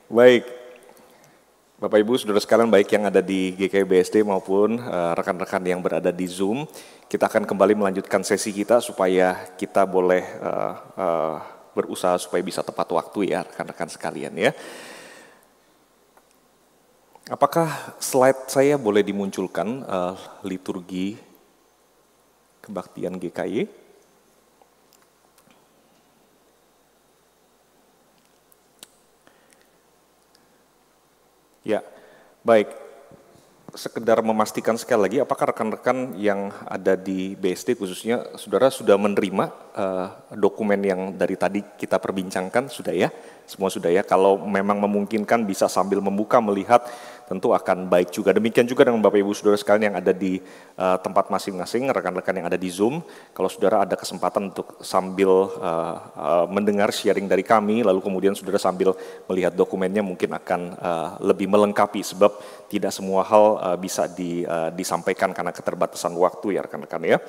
Baik, Bapak Ibu, Saudara sekalian baik yang ada di GKI BSD maupun rekan-rekan yang berada di Zoom, kita akan kembali melanjutkan sesi kita supaya kita boleh berusaha supaya bisa tepat waktu ya rekan-rekan sekalian ya. Apakah slide saya boleh dimunculkan liturgi kebaktian GKI? Ya, baik. Sekedar memastikan sekali lagi, apakah rekan-rekan yang ada di BSD khususnya, saudara sudah menerima dokumen yang dari tadi kita perbincangkan, sudah ya? Semua sudah ya? Kalau memang memungkinkan bisa sambil membuka, melihat, tentu akan baik juga. Demikian juga dengan Bapak Ibu Saudara sekalian yang ada di tempat masing-masing, rekan-rekan yang ada di Zoom. Kalau saudara ada kesempatan untuk sambil mendengar sharing dari kami, lalu kemudian saudara sambil melihat dokumennya mungkin akan lebih melengkapi, sebab tidak semua hal bisa disampaikan karena keterbatasan waktu ya rekan-rekan ya.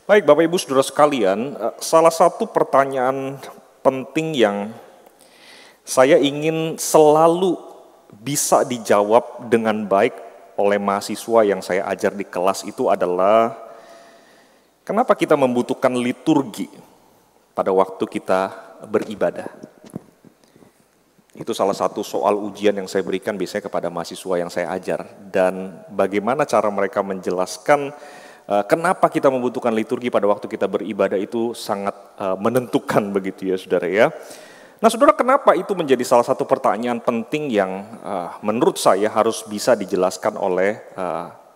Baik Bapak Ibu Saudara sekalian, salah satu pertanyaan penting yang saya ingin selalu bisa dijawab dengan baik oleh mahasiswa yang saya ajar di kelas itu adalah kenapa kita membutuhkan liturgi pada waktu kita beribadah. Itu salah satu soal ujian yang saya berikan biasanya kepada mahasiswa yang saya ajar. Dan bagaimana cara mereka menjelaskan kenapa kita membutuhkan liturgi pada waktu kita beribadah itu sangat menentukan begitu ya saudara ya. Nah saudara, kenapa itu menjadi salah satu pertanyaan penting yang menurut saya harus bisa dijelaskan oleh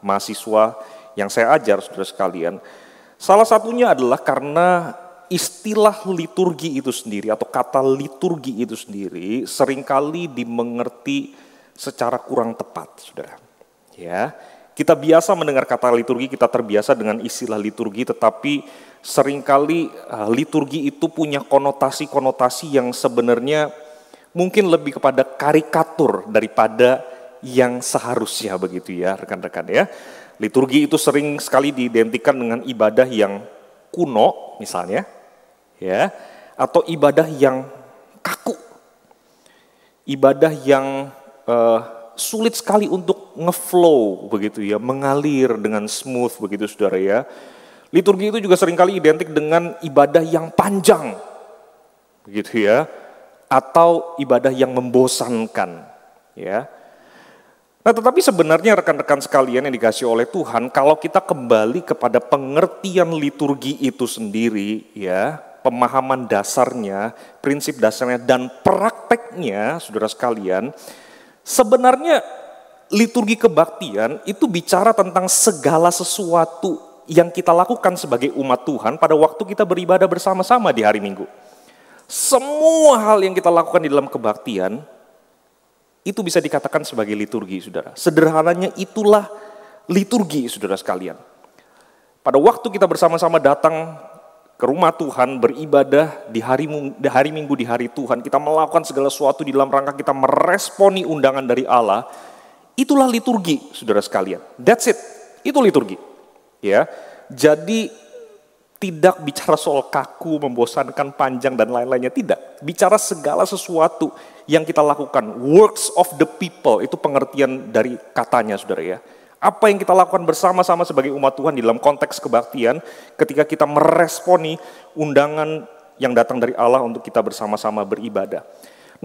mahasiswa yang saya ajar saudara sekalian. Salah satunya adalah karena istilah liturgi itu sendiri atau kata liturgi itu sendiri seringkali dimengerti secara kurang tepat saudara. Ya, kita biasa mendengar kata liturgi, kita terbiasa dengan istilah liturgi, tetapi seringkali liturgi itu punya konotasi-konotasi yang sebenarnya mungkin lebih kepada karikatur daripada yang seharusnya begitu ya rekan-rekan ya. Liturgi itu sering sekali diidentikan dengan ibadah yang kuno misalnya ya, atau ibadah yang kaku. Ibadah yang sulit sekali untuk ngeflow begitu ya, mengalir dengan smooth begitu saudara ya. Liturgi itu juga seringkali identik dengan ibadah yang panjang, begitu ya, atau ibadah yang membosankan, ya. Nah, tetapi sebenarnya rekan-rekan sekalian yang dikasihi oleh Tuhan, kalau kita kembali kepada pengertian liturgi itu sendiri, ya, pemahaman dasarnya, prinsip dasarnya, dan prakteknya, saudara sekalian, sebenarnya liturgi kebaktian itu bicara tentang segala sesuatu yang kita lakukan sebagai umat Tuhan pada waktu kita beribadah bersama-sama di hari Minggu. Semua hal yang kita lakukan di dalam kebaktian itu bisa dikatakan sebagai liturgi, saudara. Sederhananya itulah liturgi, saudara sekalian. Pada waktu kita bersama-sama datang ke rumah Tuhan, beribadah di hari Minggu, di hari Tuhan, kita melakukan segala sesuatu di dalam rangka kita meresponi undangan dari Allah, itulah liturgi, saudara sekalian. That's it, itu liturgi. Ya, jadi tidak bicara soal kaku, membosankan, panjang dan lain-lainnya, tidak. Bicara segala sesuatu yang kita lakukan, works of the people, itu pengertian dari katanya saudara ya. Apa yang kita lakukan bersama-sama sebagai umat Tuhan di dalam konteks kebaktian ketika kita meresponi undangan yang datang dari Allah untuk kita bersama-sama beribadah.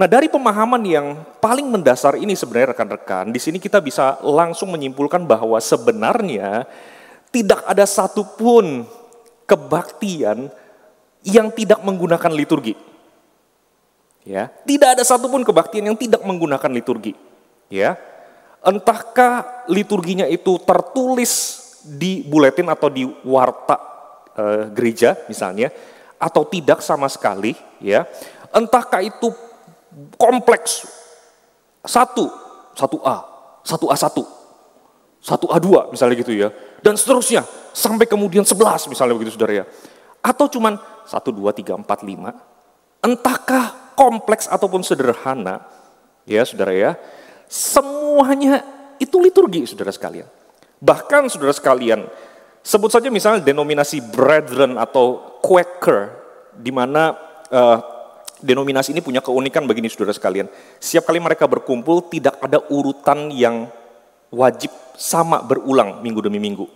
Nah, dari pemahaman yang paling mendasar ini sebenarnya rekan-rekan, di sini kita bisa langsung menyimpulkan bahwa sebenarnya tidak ada satupun kebaktian yang tidak menggunakan liturgi. Ya, tidak ada satupun kebaktian yang tidak menggunakan liturgi. Ya, entahkah liturginya itu tertulis di buletin atau di warta gereja misalnya, atau tidak sama sekali. Ya, entahkah itu kompleks 1A, 1A1, 1A2 misalnya gitu ya. Dan seterusnya, sampai kemudian 11 misalnya begitu saudara ya. Atau cuman 1, 2, 3, 4, 5. Entahkah kompleks ataupun sederhana, ya saudara ya. Semuanya itu liturgi saudara sekalian. Bahkan saudara sekalian, sebut saja misalnya denominasi Brethren atau Quaker, di mana Denominasi ini punya keunikan begini saudara sekalian. Setiap kali mereka berkumpul tidak ada urutan yang wajib sama berulang minggu demi minggu.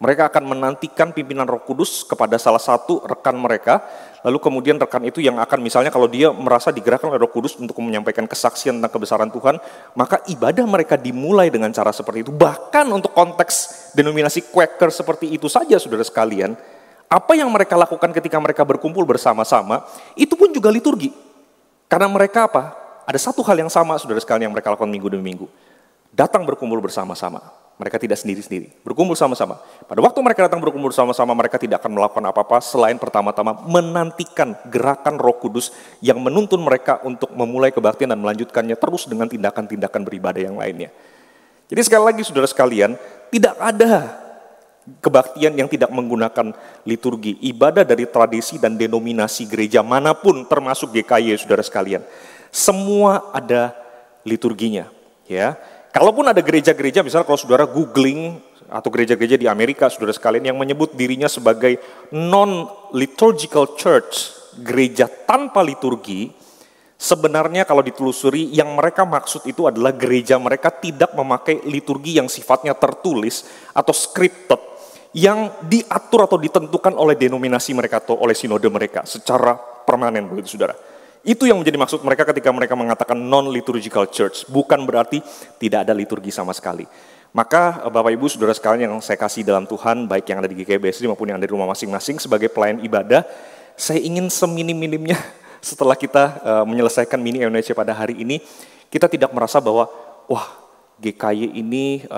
Mereka akan menantikan pimpinan Roh Kudus kepada salah satu rekan mereka, lalu kemudian rekan itu yang akan misalnya kalau dia merasa digerakkan oleh Roh Kudus untuk menyampaikan kesaksian tentang kebesaran Tuhan, maka ibadah mereka dimulai dengan cara seperti itu. Bahkan untuk konteks denominasi Quaker seperti itu saja saudara sekalian, apa yang mereka lakukan ketika mereka berkumpul bersama-sama, itu pun juga liturgi. Karena mereka apa? Ada satu hal yang sama saudara sekalian yang mereka lakukan minggu demi minggu. Datang berkumpul bersama-sama. Mereka tidak sendiri-sendiri, berkumpul sama-sama. Pada waktu mereka datang berkumpul sama-sama, mereka tidak akan melakukan apa-apa selain pertama-tama menantikan gerakan Roh Kudus yang menuntun mereka untuk memulai kebaktian dan melanjutkannya terus dengan tindakan-tindakan beribadah yang lainnya. Jadi sekali lagi saudara sekalian, tidak ada kebaktian yang tidak menggunakan liturgi. Ibadah dari tradisi dan denominasi gereja manapun termasuk GKY saudara sekalian. Semua ada liturginya, ya. Kalaupun ada gereja-gereja, misalnya kalau saudara googling atau gereja-gereja di Amerika, saudara sekalian yang menyebut dirinya sebagai non-liturgical church, gereja tanpa liturgi, sebenarnya kalau ditelusuri yang mereka maksud itu adalah gereja mereka tidak memakai liturgi yang sifatnya tertulis atau scripted, yang diatur atau ditentukan oleh denominasi mereka atau oleh sinode mereka secara permanen begitu saudara. Itu yang menjadi maksud mereka ketika mereka mengatakan non-liturgical church. Bukan berarti tidak ada liturgi sama sekali. Maka Bapak Ibu Saudara sekalian yang saya kasih dalam Tuhan, baik yang ada di GKY BSD maupun yang ada di rumah masing-masing sebagai pelayan ibadah, saya ingin seminim-minimnya setelah kita menyelesaikan mini MNC pada hari ini, kita tidak merasa bahwa wah GKY ini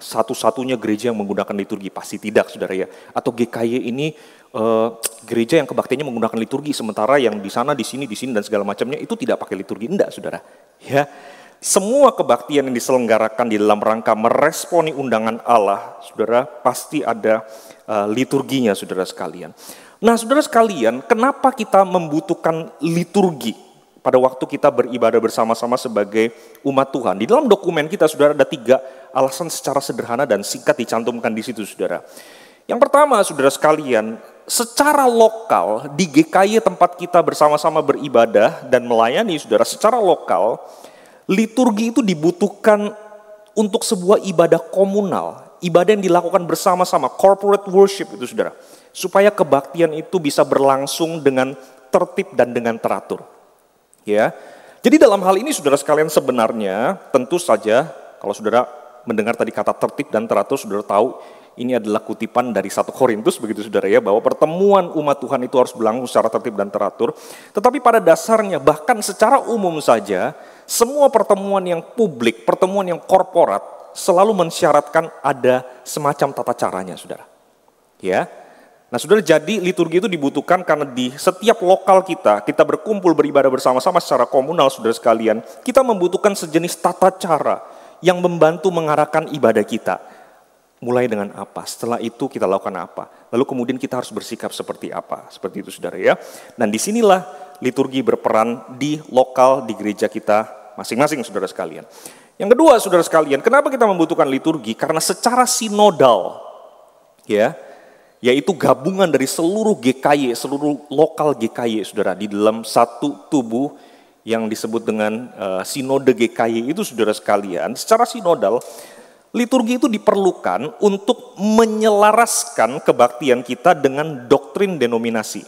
satu-satunya gereja yang menggunakan liturgi. Pasti tidak saudara ya. Atau GKY ini gereja yang kebaktiannya menggunakan liturgi, sementara yang di sana, di sini dan segala macamnya itu tidak pakai liturgi. Enggak, saudara. Ya, semua kebaktian yang diselenggarakan di dalam rangka meresponi undangan Allah, saudara, pasti ada liturginya, saudara sekalian. Nah, saudara sekalian, kenapa kita membutuhkan liturgi pada waktu kita beribadah bersama-sama sebagai umat Tuhan? Di dalam dokumen kita, saudara, ada 3 alasan secara sederhana dan singkat dicantumkan di situ, saudara. Yang pertama, saudara sekalian, secara lokal di GKY tempat kita bersama-sama beribadah dan melayani, saudara, secara lokal, liturgi itu dibutuhkan untuk sebuah ibadah komunal, ibadah yang dilakukan bersama-sama, corporate worship itu, saudara, supaya kebaktian itu bisa berlangsung dengan tertib dan dengan teratur. Ya, jadi dalam hal ini, saudara sekalian, sebenarnya tentu saja kalau saudara mendengar tadi kata tertib dan teratur, saudara tahu ini adalah kutipan dari 1 Korintus begitu saudara ya, bahwa pertemuan umat Tuhan itu harus berlangsung secara tertib dan teratur. Tetapi pada dasarnya bahkan secara umum saja, semua pertemuan yang publik, pertemuan yang korporat selalu mensyaratkan ada semacam tata caranya, saudara. Ya. Nah, saudara, jadi liturgi itu dibutuhkan karena di setiap lokal kita berkumpul beribadah bersama-sama secara komunal, saudara sekalian. Kita membutuhkan sejenis tata cara yang membantu mengarahkan ibadah kita. Mulai dengan apa, setelah itu kita lakukan apa, lalu kemudian kita harus bersikap seperti apa, seperti itu saudara ya. Dan disinilah liturgi berperan di lokal, di gereja kita masing-masing saudara sekalian. Yang kedua saudara sekalian, kenapa kita membutuhkan liturgi? Karena secara sinodal, ya, yaitu gabungan dari seluruh GKY, seluruh lokal GKY saudara, di dalam satu tubuh yang disebut dengan sinode GKY itu saudara sekalian, secara sinodal, liturgi itu diperlukan untuk menyelaraskan kebaktian kita dengan doktrin denominasi.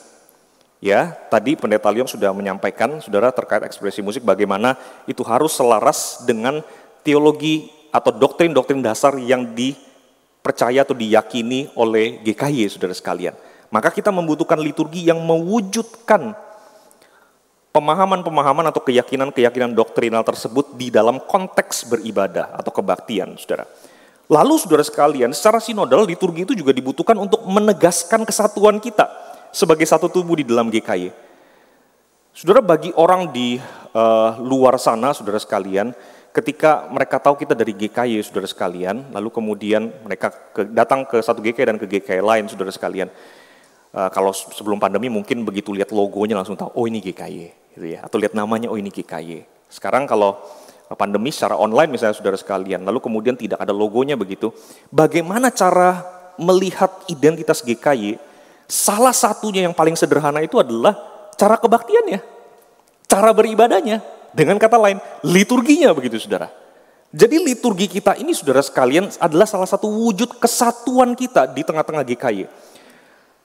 Ya, tadi Pendeta Leong sudah menyampaikan, saudara, terkait ekspresi musik, bagaimana itu harus selaras dengan teologi atau doktrin-doktrin dasar yang dipercaya atau diyakini oleh GKY, saudara sekalian. Maka kita membutuhkan liturgi yang mewujudkan pemahaman-pemahaman atau keyakinan-keyakinan doktrinal tersebut di dalam konteks beribadah atau kebaktian, saudara. Lalu, saudara sekalian, secara sinodal liturgi itu juga dibutuhkan untuk menegaskan kesatuan kita sebagai satu tubuh di dalam GKY. Saudara, bagi orang di luar sana, saudara sekalian, ketika mereka tahu kita dari GKY, saudara sekalian, lalu kemudian mereka datang ke satu GKY dan ke GKY lain, saudara sekalian. Kalau sebelum pandemi mungkin begitu lihat logonya langsung tahu, oh ini GKY. Gitu ya, atau lihat namanya, oh ini GKY. Sekarang kalau pandemi secara online misalnya saudara sekalian, lalu kemudian tidak ada logonya begitu, bagaimana cara melihat identitas GKY? Salah satunya yang paling sederhana itu adalah cara kebaktiannya. cara beribadahnya. Dengan kata lain, liturginya begitu saudara. Jadi liturgi kita ini saudara sekalian adalah salah satu wujud kesatuan kita di tengah-tengah GKY.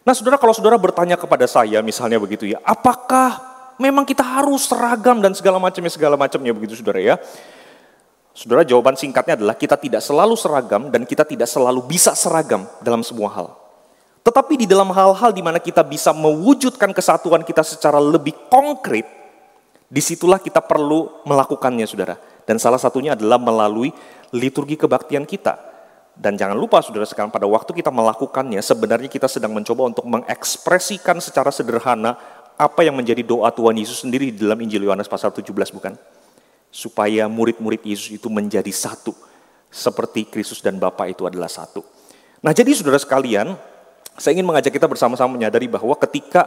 Nah saudara, kalau saudara bertanya kepada saya misalnya begitu ya, apakah memang kita harus seragam dan segala macamnya begitu saudara ya. Saudara, jawaban singkatnya adalah kita tidak selalu seragam dan kita tidak selalu bisa seragam dalam semua hal. Tetapi di dalam hal-hal di mana kita bisa mewujudkan kesatuan kita secara lebih konkret, disitulah kita perlu melakukannya saudara. Dan salah satunya adalah melalui liturgi kebaktian kita. Dan jangan lupa saudara sekalian, pada waktu kita melakukannya, sebenarnya kita sedang mencoba untuk mengekspresikan secara sederhana apa yang menjadi doa Tuhan Yesus sendiri di dalam Injil Yohanes pasal 17 bukan? Supaya murid-murid Yesus itu menjadi satu. Seperti Kristus dan Bapa itu adalah satu. Nah jadi saudara sekalian, saya ingin mengajak kita bersama-sama menyadari bahwa ketika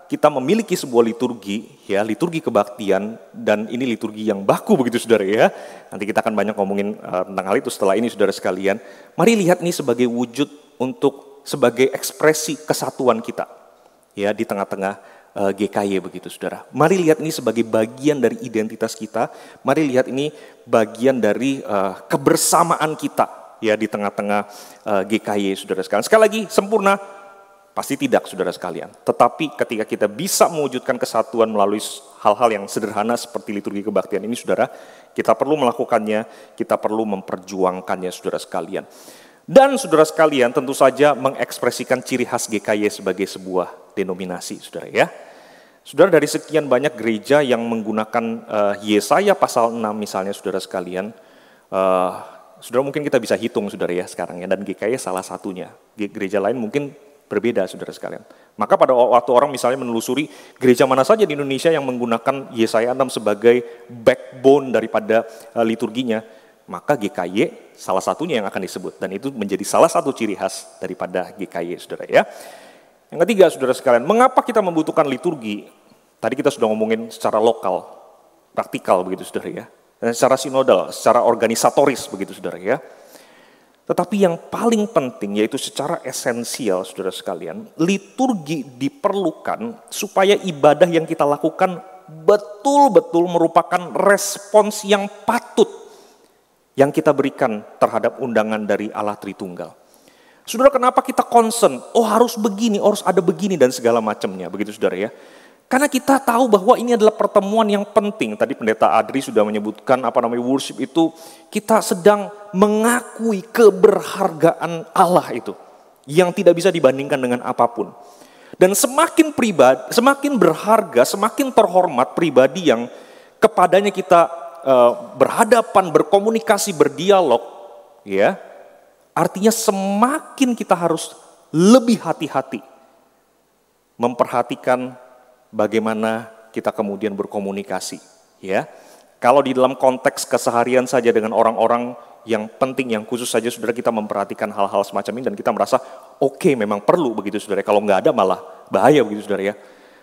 kita memiliki sebuah liturgi, ya liturgi kebaktian, dan ini liturgi yang baku begitu saudara ya. Nanti kita akan banyak ngomongin tentang hal itu setelah ini saudara sekalian. Mari lihat ini sebagai wujud sebagai ekspresi kesatuan kita, ya di tengah-tengah GKY begitu saudara. Mari lihat ini sebagai bagian dari identitas kita. Mari lihat ini bagian dari kebersamaan kita, ya di tengah-tengah GKY saudara sekalian. Sekali lagi sempurna. Pasti tidak saudara sekalian. Tetapi ketika kita bisa mewujudkan kesatuan melalui hal-hal yang sederhana seperti liturgi kebaktian ini saudara, kita perlu melakukannya, kita perlu memperjuangkannya saudara sekalian. Dan saudara sekalian tentu saja mengekspresikan ciri khas GKY sebagai sebuah denominasi saudara ya. Saudara, dari sekian banyak gereja yang menggunakan Yesaya pasal 6 misalnya saudara sekalian, saudara mungkin kita bisa hitung saudara ya sekarang ya, dan GKY salah satunya. Gereja lain mungkin berbeda saudara sekalian. Maka pada waktu orang misalnya menelusuri gereja mana saja di Indonesia yang menggunakan Yesaya 6 sebagai backbone daripada liturginya, maka GKY salah satunya yang akan disebut. Dan itu menjadi salah satu ciri khas daripada GKY saudara ya. Yang ketiga saudara sekalian, mengapa kita membutuhkan liturgi? Tadi kita sudah ngomongin secara lokal, praktikal begitu saudara ya. Dan secara sinodal, secara organisatoris begitu saudara ya. Tetapi yang paling penting yaitu secara esensial saudara sekalian, liturgi diperlukan supaya ibadah yang kita lakukan betul-betul merupakan respons yang patut yang kita berikan terhadap undangan dari Allah Tritunggal. Saudara, kenapa kita concern? Oh harus begini, harus ada begini dan segala macamnya begitu saudara ya. Karena kita tahu bahwa ini adalah pertemuan yang penting. Tadi Pendeta Adri sudah menyebutkan worship itu kita sedang mengakui keberhargaan Allah itu. Yang tidak bisa dibandingkan dengan apapun. Dan semakin pribadi, semakin berharga, semakin terhormat pribadi yang kepadanya kita berhadapan, berkomunikasi, berdialog. Ya, artinya semakin kita harus lebih hati-hati memperhatikan bagaimana kita kemudian berkomunikasi, ya. Kalau di dalam konteks keseharian saja dengan orang-orang yang penting, yang khusus saja saudara kita memperhatikan hal-hal semacam ini dan kita merasa oke, memang perlu begitu saudara. Kalau nggak ada malah bahaya begitu saudara ya.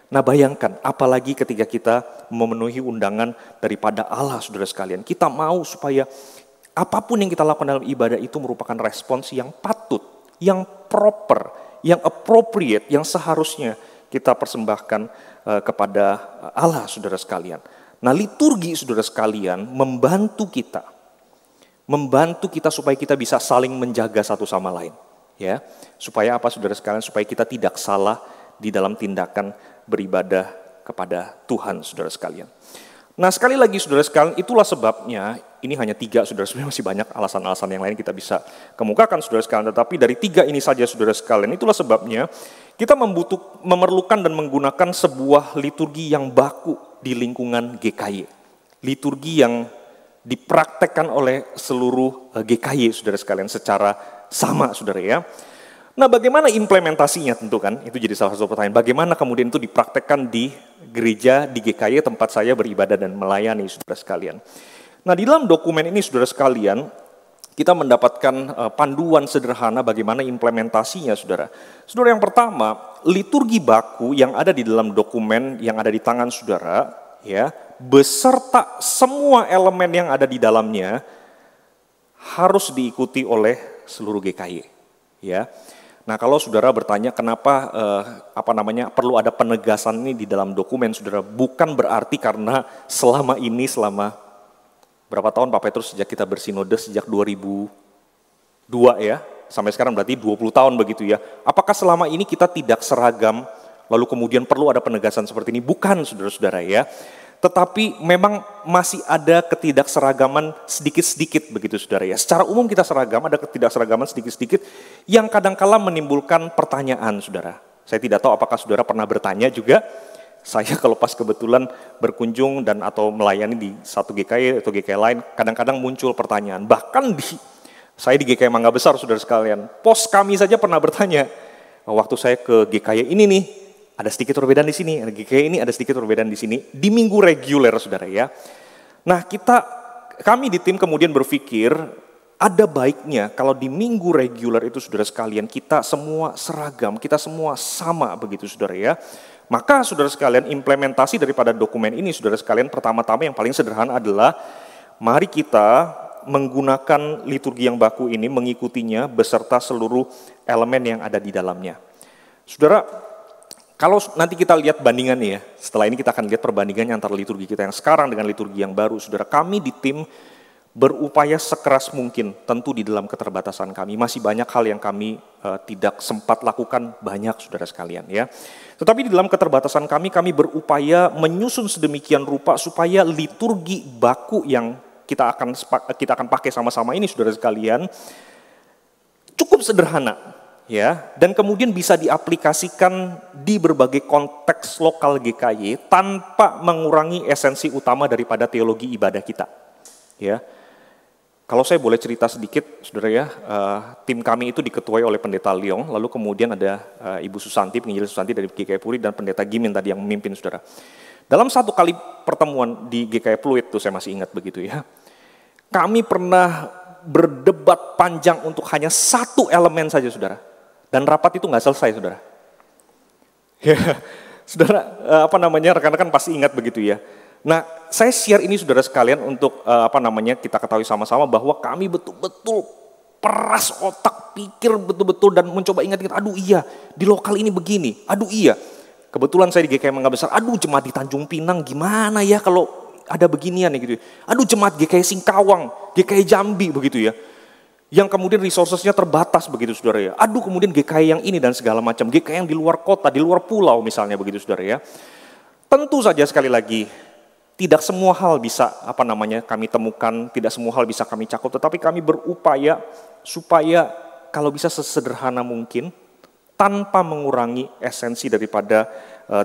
Nah bayangkan, apalagi ketika kita memenuhi undangan daripada Allah saudara sekalian. Kita mau supaya apapun yang kita lakukan dalam ibadah itu merupakan respons yang patut, yang proper, yang appropriate, yang seharusnya kita persembahkan kepada Allah saudara sekalian. Nah liturgi saudara sekalian membantu kita supaya kita bisa saling menjaga satu sama lain. Ya, supaya apa saudara sekalian? Supaya kita tidak salah di dalam tindakan beribadah kepada Tuhan saudara sekalian. Nah sekali lagi saudara sekalian, itulah sebabnya, ini hanya 3 saudara, sebenarnya masih banyak alasan-alasan yang lain kita bisa kemukakan saudara sekalian, tetapi dari 3 ini saja saudara sekalian, itulah sebabnya kita memerlukan dan menggunakan sebuah liturgi yang baku di lingkungan GKY. Liturgi yang dipraktekkan oleh seluruh GKY saudara sekalian secara sama saudara ya. Nah bagaimana implementasinya tentu kan, itu jadi salah satu pertanyaan. Bagaimana kemudian itu dipraktekkan di gereja, di GKY tempat saya beribadah dan melayani saudara sekalian. Nah di dalam dokumen ini saudara sekalian, kita mendapatkan panduan sederhana bagaimana implementasinya saudara. Saudara, yang pertama, liturgi baku yang ada di dalam dokumen yang ada di tangan saudara, ya, beserta semua elemen yang ada di dalamnya harus diikuti oleh seluruh GKY. Ya. Nah, kalau saudara bertanya kenapa perlu ada penegasan ini di dalam dokumen, saudara, bukan berarti karena selama berapa tahun Pak Petrus sejak kita bersinode sejak 2002 ya, sampai sekarang berarti 20 tahun begitu ya. Apakah selama ini kita tidak seragam, lalu kemudian perlu ada penegasan seperti ini? Bukan, saudara-saudara ya. Tetapi memang masih ada ketidakseragaman sedikit-sedikit begitu saudara ya. Secara umum kita seragam, ada ketidakseragaman sedikit-sedikit yang kadang-kala menimbulkan pertanyaan saudara. Saya tidak tahu apakah saudara pernah bertanya juga. Saya kalau pas kebetulan berkunjung dan atau melayani di satu GKI atau GKI lain, kadang-kadang muncul pertanyaan. Bahkan saya di GKI Mangga Besar saudara sekalian, pos kami saja pernah bertanya, waktu saya ke GKI ini nih, ada sedikit perbedaan di sini, GKI ini ada sedikit perbedaan di sini, di minggu reguler saudara ya. Nah kami di tim kemudian berpikir, ada baiknya kalau di minggu reguler itu saudara sekalian, kita semua seragam, kita semua sama begitu saudara ya. Maka saudara sekalian implementasi daripada dokumen ini saudara sekalian pertama-tama yang paling sederhana adalah, mari kita menggunakan liturgi yang baku ini, mengikutinya beserta seluruh elemen yang ada di dalamnya. Saudara, kalau nanti kita lihat bandingannya ya, setelah ini kita akan lihat perbandingannya antara liturgi kita yang sekarang dengan liturgi yang baru. Saudara, kami di tim berupaya sekeras mungkin, tentu di dalam keterbatasan kami. Masih banyak hal yang kami tidak sempat lakukan, banyak saudara sekalian ya. Tetapi di dalam keterbatasan kami berupaya menyusun sedemikian rupa supaya liturgi baku yang kita akan pakai sama-sama ini saudara sekalian, cukup sederhana. Ya, dan kemudian bisa diaplikasikan di berbagai konteks lokal GKY tanpa mengurangi esensi utama daripada teologi ibadah kita. Ya, kalau saya boleh cerita sedikit, saudara ya, tim kami itu diketuai oleh Pendeta Leong, lalu kemudian ada Ibu Susanti, penginjil Susanti dari GKI Puri, dan Pendeta Gimin tadi yang memimpin saudara. Dalam satu kali pertemuan di GKI Pluit, tuh saya masih ingat begitu ya, kami pernah berdebat panjang untuk hanya satu elemen saja saudara. Dan rapat itu nggak selesai, saudara. Ya, saudara, rekan-rekan pasti ingat begitu ya. Nah, saya share ini saudara sekalian untuk kita ketahui sama-sama bahwa kami betul-betul peras otak, pikir betul-betul dan mencoba ingat-ingat. Aduh iya, di lokal ini begini. Aduh iya, kebetulan saya di GKI Mangga Besar. Aduh, jemaat di Tanjung Pinang gimana ya kalau ada beginian ya gitu. Aduh, jemaat GKI Singkawang, GKI Jambi begitu ya. Yang kemudian resourcesnya terbatas begitu saudara ya. Aduh, kemudian GKI yang ini dan segala macam. GKI yang di luar kota, di luar pulau misalnya begitu saudara ya. Tentu saja sekali lagi, tidak semua hal bisa kami temukan, tidak semua hal bisa kami cakup. Tetapi kami berupaya supaya kalau bisa sesederhana mungkin, tanpa mengurangi esensi daripada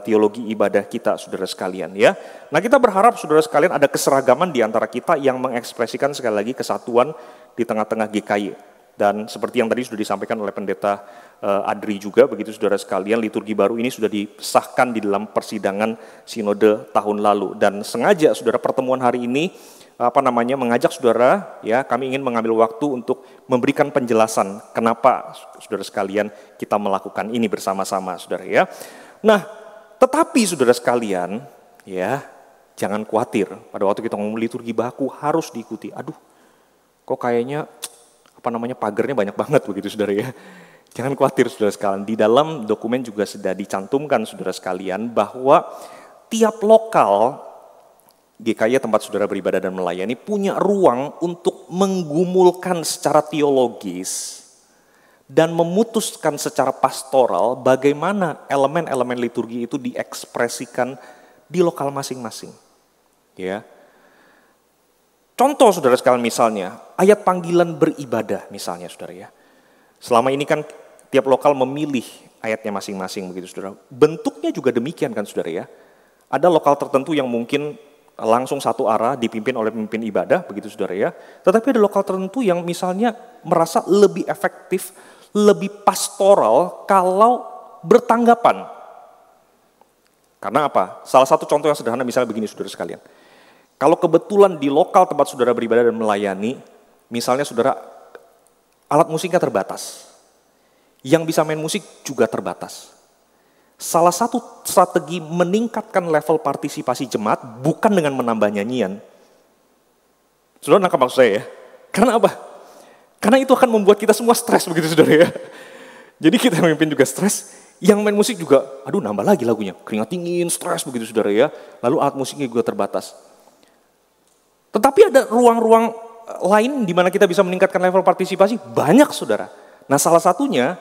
teologi ibadah kita saudara sekalian ya. Nah, kita berharap saudara sekalian ada keseragaman di antara kita yang mengekspresikan sekali lagi kesatuan di tengah-tengah GKY. Dan seperti yang tadi sudah disampaikan oleh Pendeta Adri juga, begitu saudara sekalian, liturgi baru ini sudah disahkan di dalam persidangan sinode tahun lalu. Dan sengaja saudara pertemuan hari ini, mengajak saudara, ya kami ingin mengambil waktu untuk memberikan penjelasan kenapa saudara sekalian kita melakukan ini bersama-sama saudara ya. Nah, tetapi saudara sekalian, ya jangan khawatir pada waktu kita ngomong liturgi baku harus diikuti. Aduh, kok kayaknya pagernya banyak banget begitu saudara ya. Jangan khawatir saudara sekalian, di dalam dokumen juga sudah dicantumkan saudara sekalian bahwa tiap lokal GKI tempat saudara beribadah dan melayani punya ruang untuk menggumulkan secara teologis dan memutuskan secara pastoral bagaimana elemen-elemen liturgi itu diekspresikan di lokal masing-masing. Ya. Contoh saudara sekalian misalnya, ayat panggilan beribadah misalnya saudara ya. Selama ini kan tiap lokal memilih ayatnya masing-masing begitu saudara. Bentuknya juga demikian kan saudara ya. Ada lokal tertentu yang mungkin langsung satu arah dipimpin oleh pemimpin ibadah begitu saudara ya. Tetapi ada lokal tertentu yang misalnya merasa lebih efektif, lebih pastoral kalau bertanggapan. Karena apa? Salah satu contoh yang sederhana misalnya begini saudara sekalian. Kalau kebetulan di lokal tempat saudara beribadah dan melayani, misalnya saudara alat musiknya terbatas. Yang bisa main musik juga terbatas. Salah satu strategi meningkatkan level partisipasi jemaat bukan dengan menambah nyanyian. Saudara nangkap maksud saya ya? Karena apa? Karena itu akan membuat kita semua stres begitu saudara ya. Jadi kita memimpin juga stres, yang main musik juga, aduh nambah lagi lagunya, keringat dingin, stres begitu saudara ya. Lalu alat musiknya juga terbatas. Tetapi ada ruang-ruang lain di mana kita bisa meningkatkan level partisipasi, banyak saudara. Nah salah satunya,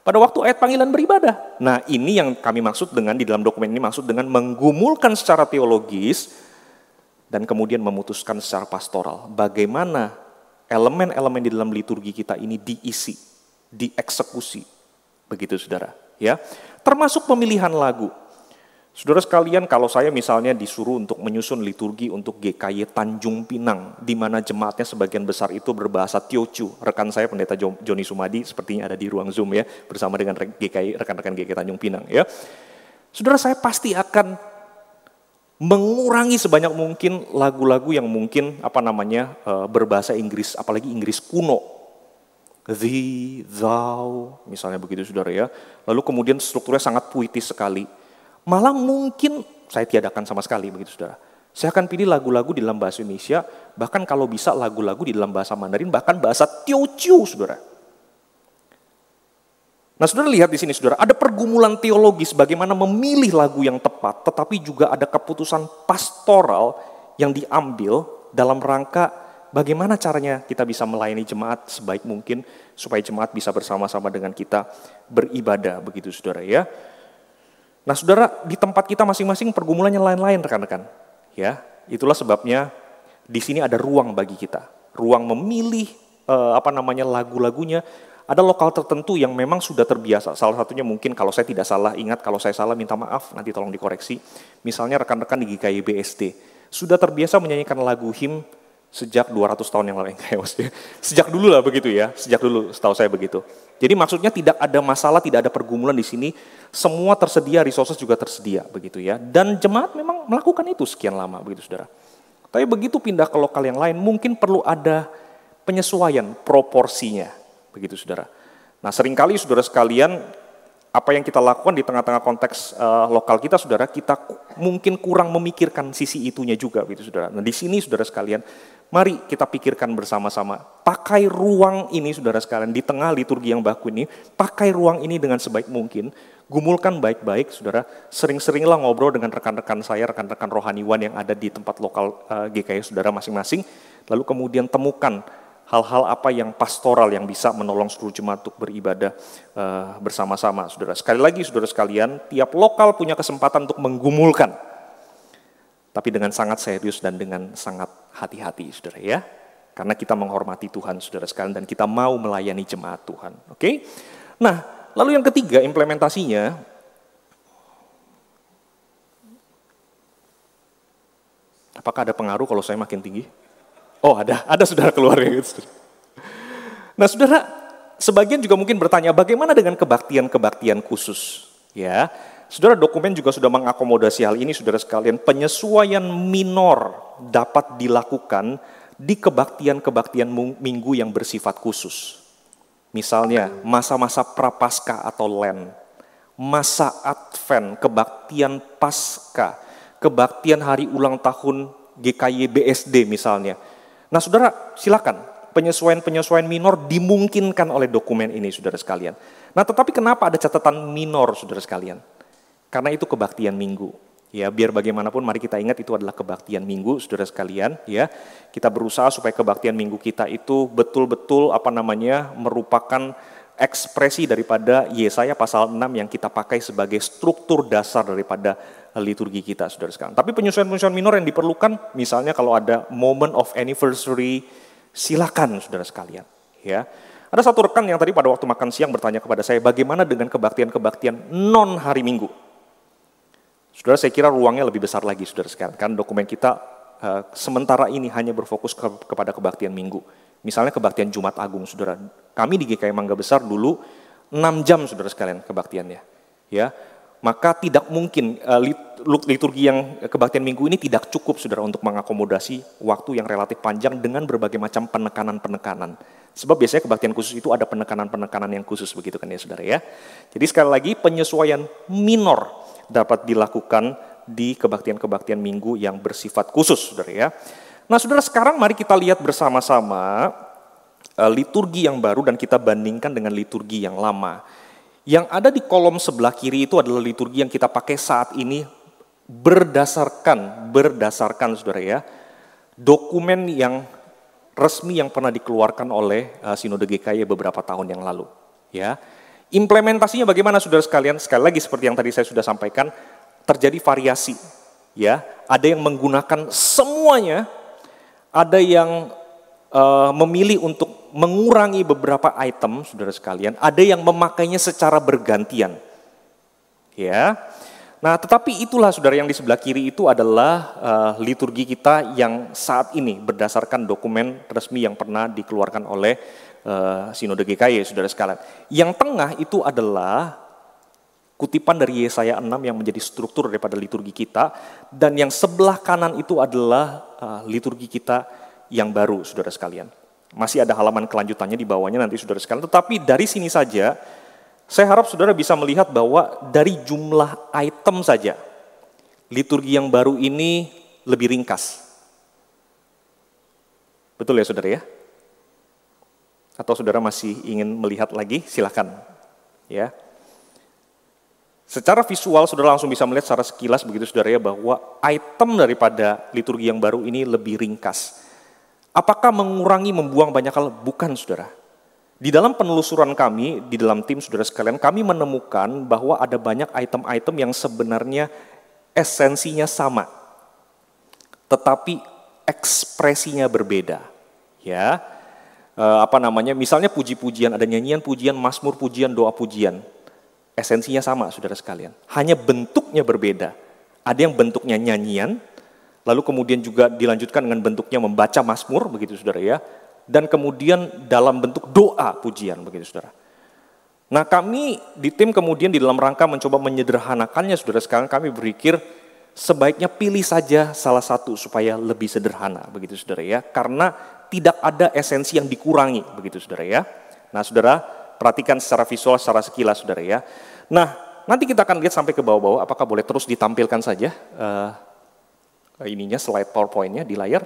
pada waktu ayat panggilan beribadah. Nah ini yang kami maksud dengan, di dalam dokumen ini maksud dengan menggumulkan secara teologis, dan kemudian memutuskan secara pastoral. Bagaimana elemen-elemen di dalam liturgi kita ini diisi, dieksekusi. Begitu saudara. Ya, termasuk pemilihan lagu. Saudara sekalian, kalau saya misalnya disuruh untuk menyusun liturgi untuk GKY Tanjung Pinang, di mana jemaatnya sebagian besar itu berbahasa Teochew. Rekan saya Pendeta Joni Sumadi sepertinya ada di ruang Zoom ya, bersama dengan rekan-rekan GKY Tanjung Pinang ya. Saudara, saya pasti akan mengurangi sebanyak mungkin lagu-lagu yang mungkin berbahasa Inggris, apalagi Inggris kuno. Thee, thou, misalnya begitu saudara ya. Lalu kemudian strukturnya sangat puitis sekali. Malah mungkin saya tiadakan sama sekali begitu saudara. Saya akan pilih lagu-lagu di dalam bahasa Indonesia, bahkan kalau bisa lagu-lagu di dalam bahasa Mandarin, bahkan bahasa Teochew saudara. Nah saudara lihat di sini saudara, ada pergumulan teologis bagaimana memilih lagu yang tepat, tetapi juga ada keputusan pastoral yang diambil dalam rangka bagaimana caranya kita bisa melayani jemaat sebaik mungkin, supaya jemaat bisa bersama-sama dengan kita beribadah begitu saudara ya. Nah saudara, di tempat kita masing-masing pergumulannya lain-lain rekan-rekan. Ya, itulah sebabnya di sini ada ruang bagi kita. Ruang memilih lagu-lagunya. Ada lokal tertentu yang memang sudah terbiasa. Salah satunya mungkin kalau saya tidak salah ingat, kalau saya salah minta maaf, nanti tolong dikoreksi. Misalnya rekan-rekan di GKY BSD sudah terbiasa menyanyikan lagu him sejak 200 tahun yang lalu. Sejak dulu lah begitu ya, sejak dulu setahu saya begitu. Jadi maksudnya tidak ada masalah, tidak ada pergumulan di sini. Semua tersedia, resources juga tersedia begitu ya. Dan jemaat memang melakukan itu sekian lama begitu saudara. Tapi begitu pindah ke lokal yang lain mungkin perlu ada penyesuaian proporsinya begitu saudara. Nah seringkali saudara sekalian, apa yang kita lakukan di tengah-tengah konteks lokal kita saudara, kita mungkin kurang memikirkan sisi itunya juga begitu saudara. Nah di sini saudara sekalian, mari kita pikirkan bersama-sama, pakai ruang ini saudara sekalian, di tengah liturgi yang baku ini, pakai ruang ini dengan sebaik mungkin, gumulkan baik-baik saudara, sering-seringlah ngobrol dengan rekan-rekan saya, rekan-rekan rohaniwan yang ada di tempat lokal GKY saudara masing-masing, lalu kemudian temukan hal-hal apa yang pastoral yang bisa menolong seluruh jemaat untuk beribadah bersama-sama saudara. Sekali lagi saudara sekalian, tiap lokal punya kesempatan untuk menggumulkan, tapi dengan sangat serius dan dengan sangat hati-hati saudara ya. Karena kita menghormati Tuhan saudara sekalian dan kita mau melayani jemaat Tuhan. Oke? Nah, lalu yang ketiga implementasinya, apakah ada pengaruh kalau saya makin tinggi? Oh ada saudara keluar ya gitu. Nah saudara, sebagian juga mungkin bertanya bagaimana dengan kebaktian-kebaktian khusus? Ya, saudara dokumen juga sudah mengakomodasi hal ini saudara sekalian. Penyesuaian minor dapat dilakukan di kebaktian-kebaktian minggu yang bersifat khusus. Misalnya masa-masa prapaskah atau Lent, masa Advent, kebaktian Paskah, kebaktian hari ulang tahun GKY BSD misalnya. Nah saudara silakan, penyesuaian-penyesuaian minor dimungkinkan oleh dokumen ini saudara sekalian. Nah tetapi kenapa ada catatan minor saudara sekalian? Karena itu kebaktian minggu. Ya biar bagaimanapun mari kita ingat itu adalah kebaktian minggu saudara sekalian. Ya kita berusaha supaya kebaktian minggu kita itu betul-betul merupakan ekspresi daripada Yesaya pasal 6 yang kita pakai sebagai struktur dasar daripada liturgi kita saudara sekalian. Tapi penyesuaian-penyesuaian minor yang diperlukan, misalnya kalau ada moment of anniversary, silakan saudara sekalian. Ya, ada satu rekan yang tadi pada waktu makan siang bertanya kepada saya, bagaimana dengan kebaktian-kebaktian non hari Minggu? Saudara, saya kira ruangnya lebih besar lagi saudara sekalian. Kan dokumen kita sementara ini hanya berfokus kepada kebaktian Minggu. Misalnya kebaktian Jumat Agung, saudara. Kami di GKY Mangga Besar dulu 6 jam saudara sekalian kebaktiannya. Ya. Maka tidak mungkin liturgi yang kebaktian minggu ini tidak cukup saudara untuk mengakomodasi waktu yang relatif panjang dengan berbagai macam penekanan-penekanan. Sebab biasanya kebaktian khusus itu ada penekanan-penekanan yang khusus begitu kan ya saudara ya. Jadi sekali lagi penyesuaian minor dapat dilakukan di kebaktian-kebaktian minggu yang bersifat khusus saudara ya. Nah saudara sekarang mari kita lihat bersama-sama liturgi yang baru dan kita bandingkan dengan liturgi yang lama. Yang ada di kolom sebelah kiri itu adalah liturgi yang kita pakai saat ini berdasarkan saudara ya, dokumen yang resmi yang pernah dikeluarkan oleh Sinode GKY beberapa tahun yang lalu. Ya, implementasinya bagaimana saudara sekalian? Sekali lagi seperti yang tadi saya sudah sampaikan, terjadi variasi. Ya, ada yang menggunakan semuanya, ada yang memilih untuk mengurangi beberapa item, saudara sekalian. Ada yang memakainya secara bergantian. Ya, nah tetapi itulah saudara yang di sebelah kiri itu adalah liturgi kita yang saat ini berdasarkan dokumen resmi yang pernah dikeluarkan oleh Sinode GKY, saudara sekalian. Yang tengah itu adalah kutipan dari Yesaya 6 yang menjadi struktur daripada liturgi kita, dan yang sebelah kanan itu adalah liturgi kita yang baru, saudara sekalian. Masih ada halaman kelanjutannya di bawahnya nanti, saudara sekalian. Tetapi dari sini saja, saya harap saudara bisa melihat bahwa dari jumlah item saja, liturgi yang baru ini lebih ringkas. Betul ya saudara ya? Atau saudara masih ingin melihat lagi? Silakan. Ya. Secara visual saudara langsung bisa melihat secara sekilas begitu saudara ya, bahwa item daripada liturgi yang baru ini lebih ringkas. Apakah mengurangi, membuang banyak hal? Bukan, saudara. Di dalam penelusuran kami, di dalam tim saudara sekalian, kami menemukan bahwa ada banyak item-item yang sebenarnya esensinya sama, tetapi ekspresinya berbeda. Ya, misalnya puji-pujian, ada nyanyian pujian, mazmur pujian, doa pujian. Esensinya sama, saudara sekalian. Hanya bentuknya berbeda. Ada yang bentuknya nyanyian, lalu kemudian juga dilanjutkan dengan bentuknya membaca mazmur, begitu saudara ya. Dan kemudian dalam bentuk doa pujian, begitu saudara. Nah kami di tim kemudian di dalam rangka mencoba menyederhanakannya, saudara sekalian, kami berpikir sebaiknya pilih saja salah satu supaya lebih sederhana, begitu saudara ya. Karena tidak ada esensi yang dikurangi, begitu saudara ya. Nah saudara perhatikan secara visual, secara sekilas saudara ya. Nah nanti kita akan lihat sampai ke bawah-bawah, apakah boleh terus ditampilkan saja slide PowerPoint-nya di layar.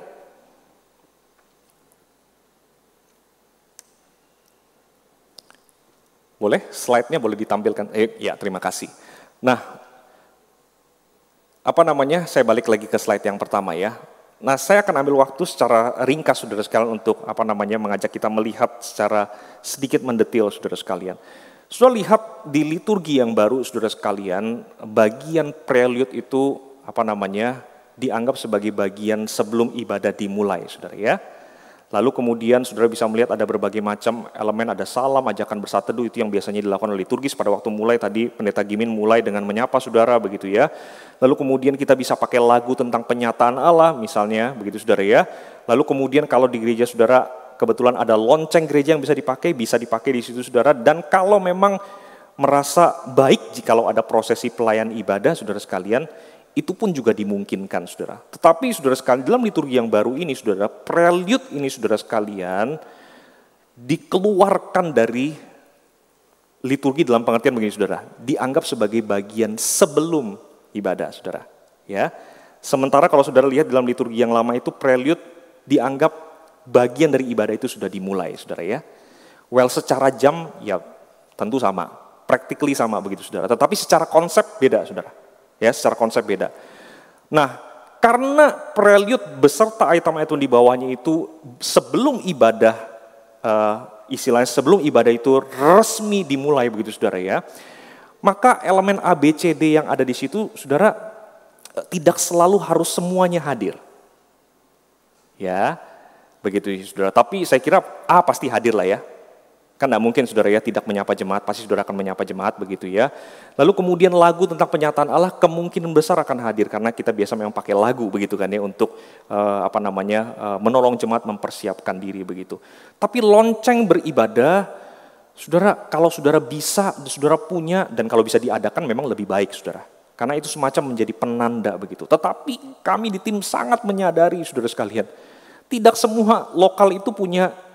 Boleh, slide-nya boleh ditampilkan. Ya, terima kasih. Nah, saya balik lagi ke slide yang pertama ya. Nah, saya akan ambil waktu secara ringkas saudara sekalian untuk mengajak kita melihat secara sedikit mendetail saudara sekalian. Sudah lihat di liturgi yang baru saudara sekalian, bagian prelude itu dianggap sebagai bagian sebelum ibadah dimulai, saudara ya. Lalu kemudian saudara bisa melihat ada berbagai macam elemen, ada salam, ajakan bersatu teduh, itu yang biasanya dilakukan oleh liturgis pada waktu mulai. Tadi Pendeta Gimin mulai dengan menyapa saudara, begitu ya. Lalu kemudian kita bisa pakai lagu tentang penyataan Allah misalnya, begitu saudara ya. Lalu kemudian kalau di gereja saudara kebetulan ada lonceng gereja yang bisa dipakai di situ saudara. Dan kalau memang merasa baik jikalau ada prosesi pelayan ibadah saudara sekalian, itu pun juga dimungkinkan, saudara. Tetapi saudara sekalian, dalam liturgi yang baru ini, saudara, prelude ini, saudara sekalian, dikeluarkan dari liturgi dalam pengertian begini, saudara. Dianggap sebagai bagian sebelum ibadah, saudara. Ya. Sementara kalau saudara lihat dalam liturgi yang lama itu, prelude dianggap bagian dari ibadah itu sudah dimulai, saudara ya. Well, secara jam, ya tentu sama. Practically sama, begitu, saudara. Tetapi secara konsep beda, saudara. Ya, secara konsep beda. Nah, karena prelude beserta item-item di bawahnya itu sebelum ibadah, istilahnya sebelum ibadah itu resmi dimulai, begitu saudara ya, maka elemen A, B, C, D yang ada di situ, saudara, tidak selalu harus semuanya hadir. Ya, begitu saudara. Tapi saya kira A pasti hadir lah ya. Kan tidak mungkin saudara ya tidak menyapa jemaat, pasti saudara akan menyapa jemaat begitu ya. Lalu kemudian lagu tentang penyataan Allah kemungkinan besar akan hadir karena kita biasa memang pakai lagu begitu kan ya untuk menolong jemaat mempersiapkan diri begitu. Tapi lonceng beribadah, saudara kalau saudara bisa, saudara punya dan kalau bisa diadakan memang lebih baik saudara. Karena itu semacam menjadi penanda begitu. Tetapi kami di tim sangat menyadari saudara sekalian, tidak semua lokal itu punya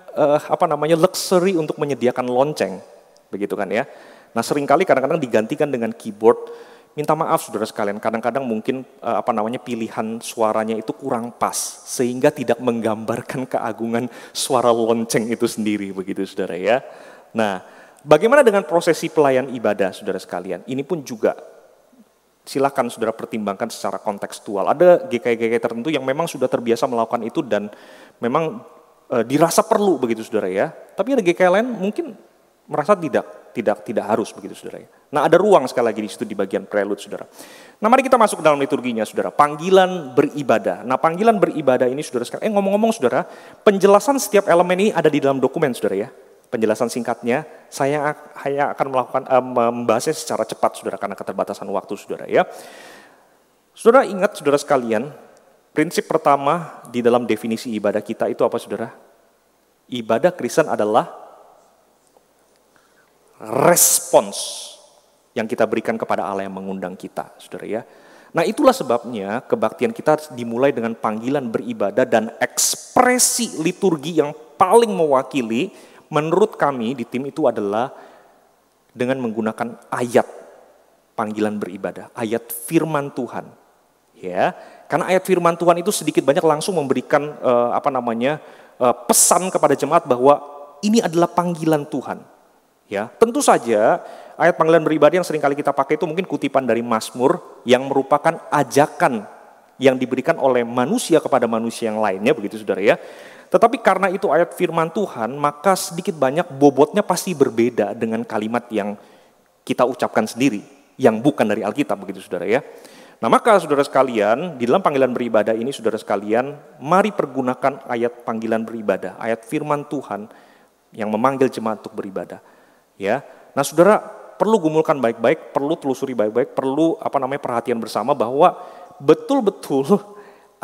luxury untuk menyediakan lonceng, begitu kan ya. Nah seringkali kadang-kadang digantikan dengan keyboard. Minta maaf saudara sekalian, kadang-kadang mungkin pilihan suaranya itu kurang pas sehingga tidak menggambarkan keagungan suara lonceng itu sendiri, begitu saudara ya. Nah bagaimana dengan prosesi pelayan ibadah, saudara sekalian? Ini pun juga silakan saudara pertimbangkan secara kontekstual. Ada GKI-GKI tertentu yang memang sudah terbiasa melakukan itu dan memang dirasa perlu begitu saudara ya. Tapi ada GKI lain mungkin merasa tidak harus begitu saudara ya. Nah ada ruang sekali lagi di situ di bagian prelude saudara. Nah mari kita masuk ke dalam liturginya saudara. Panggilan beribadah. Nah panggilan beribadah ini saudara sekalian. Ngomong-ngomong saudara, penjelasan setiap elemen ini ada di dalam dokumen saudara ya. Penjelasan singkatnya, saya akan membahasnya secara cepat saudara karena keterbatasan waktu saudara ya. Saudara ingat saudara sekalian, prinsip pertama di dalam definisi ibadah kita itu apa saudara? Ibadah Kristen adalah respons yang kita berikan kepada Allah yang mengundang kita saudara ya. Nah itulah sebabnya kebaktian kita dimulai dengan panggilan beribadah dan ekspresi liturgi yang paling mewakili menurut kami di tim itu adalah dengan menggunakan ayat panggilan beribadah, ayat firman Tuhan. Ya, karena ayat firman Tuhan itu sedikit banyak langsung memberikan pesan kepada jemaat bahwa ini adalah panggilan Tuhan. Ya, tentu saja ayat panggilan beribadah yang seringkali kita pakai itu mungkin kutipan dari Mazmur yang merupakan ajakan yang diberikan oleh manusia kepada manusia yang lainnya begitu saudara ya. Tetapi karena itu ayat firman Tuhan, maka sedikit banyak bobotnya pasti berbeda dengan kalimat yang kita ucapkan sendiri, yang bukan dari Alkitab begitu saudara ya. Nah maka saudara sekalian, di dalam panggilan beribadah ini saudara sekalian, mari pergunakan ayat panggilan beribadah, ayat firman Tuhan yang memanggil jemaat untuk beribadah. Ya, nah saudara perlu gumulkan baik-baik, perlu telusuri baik-baik, perlu perhatian bersama bahwa betul-betul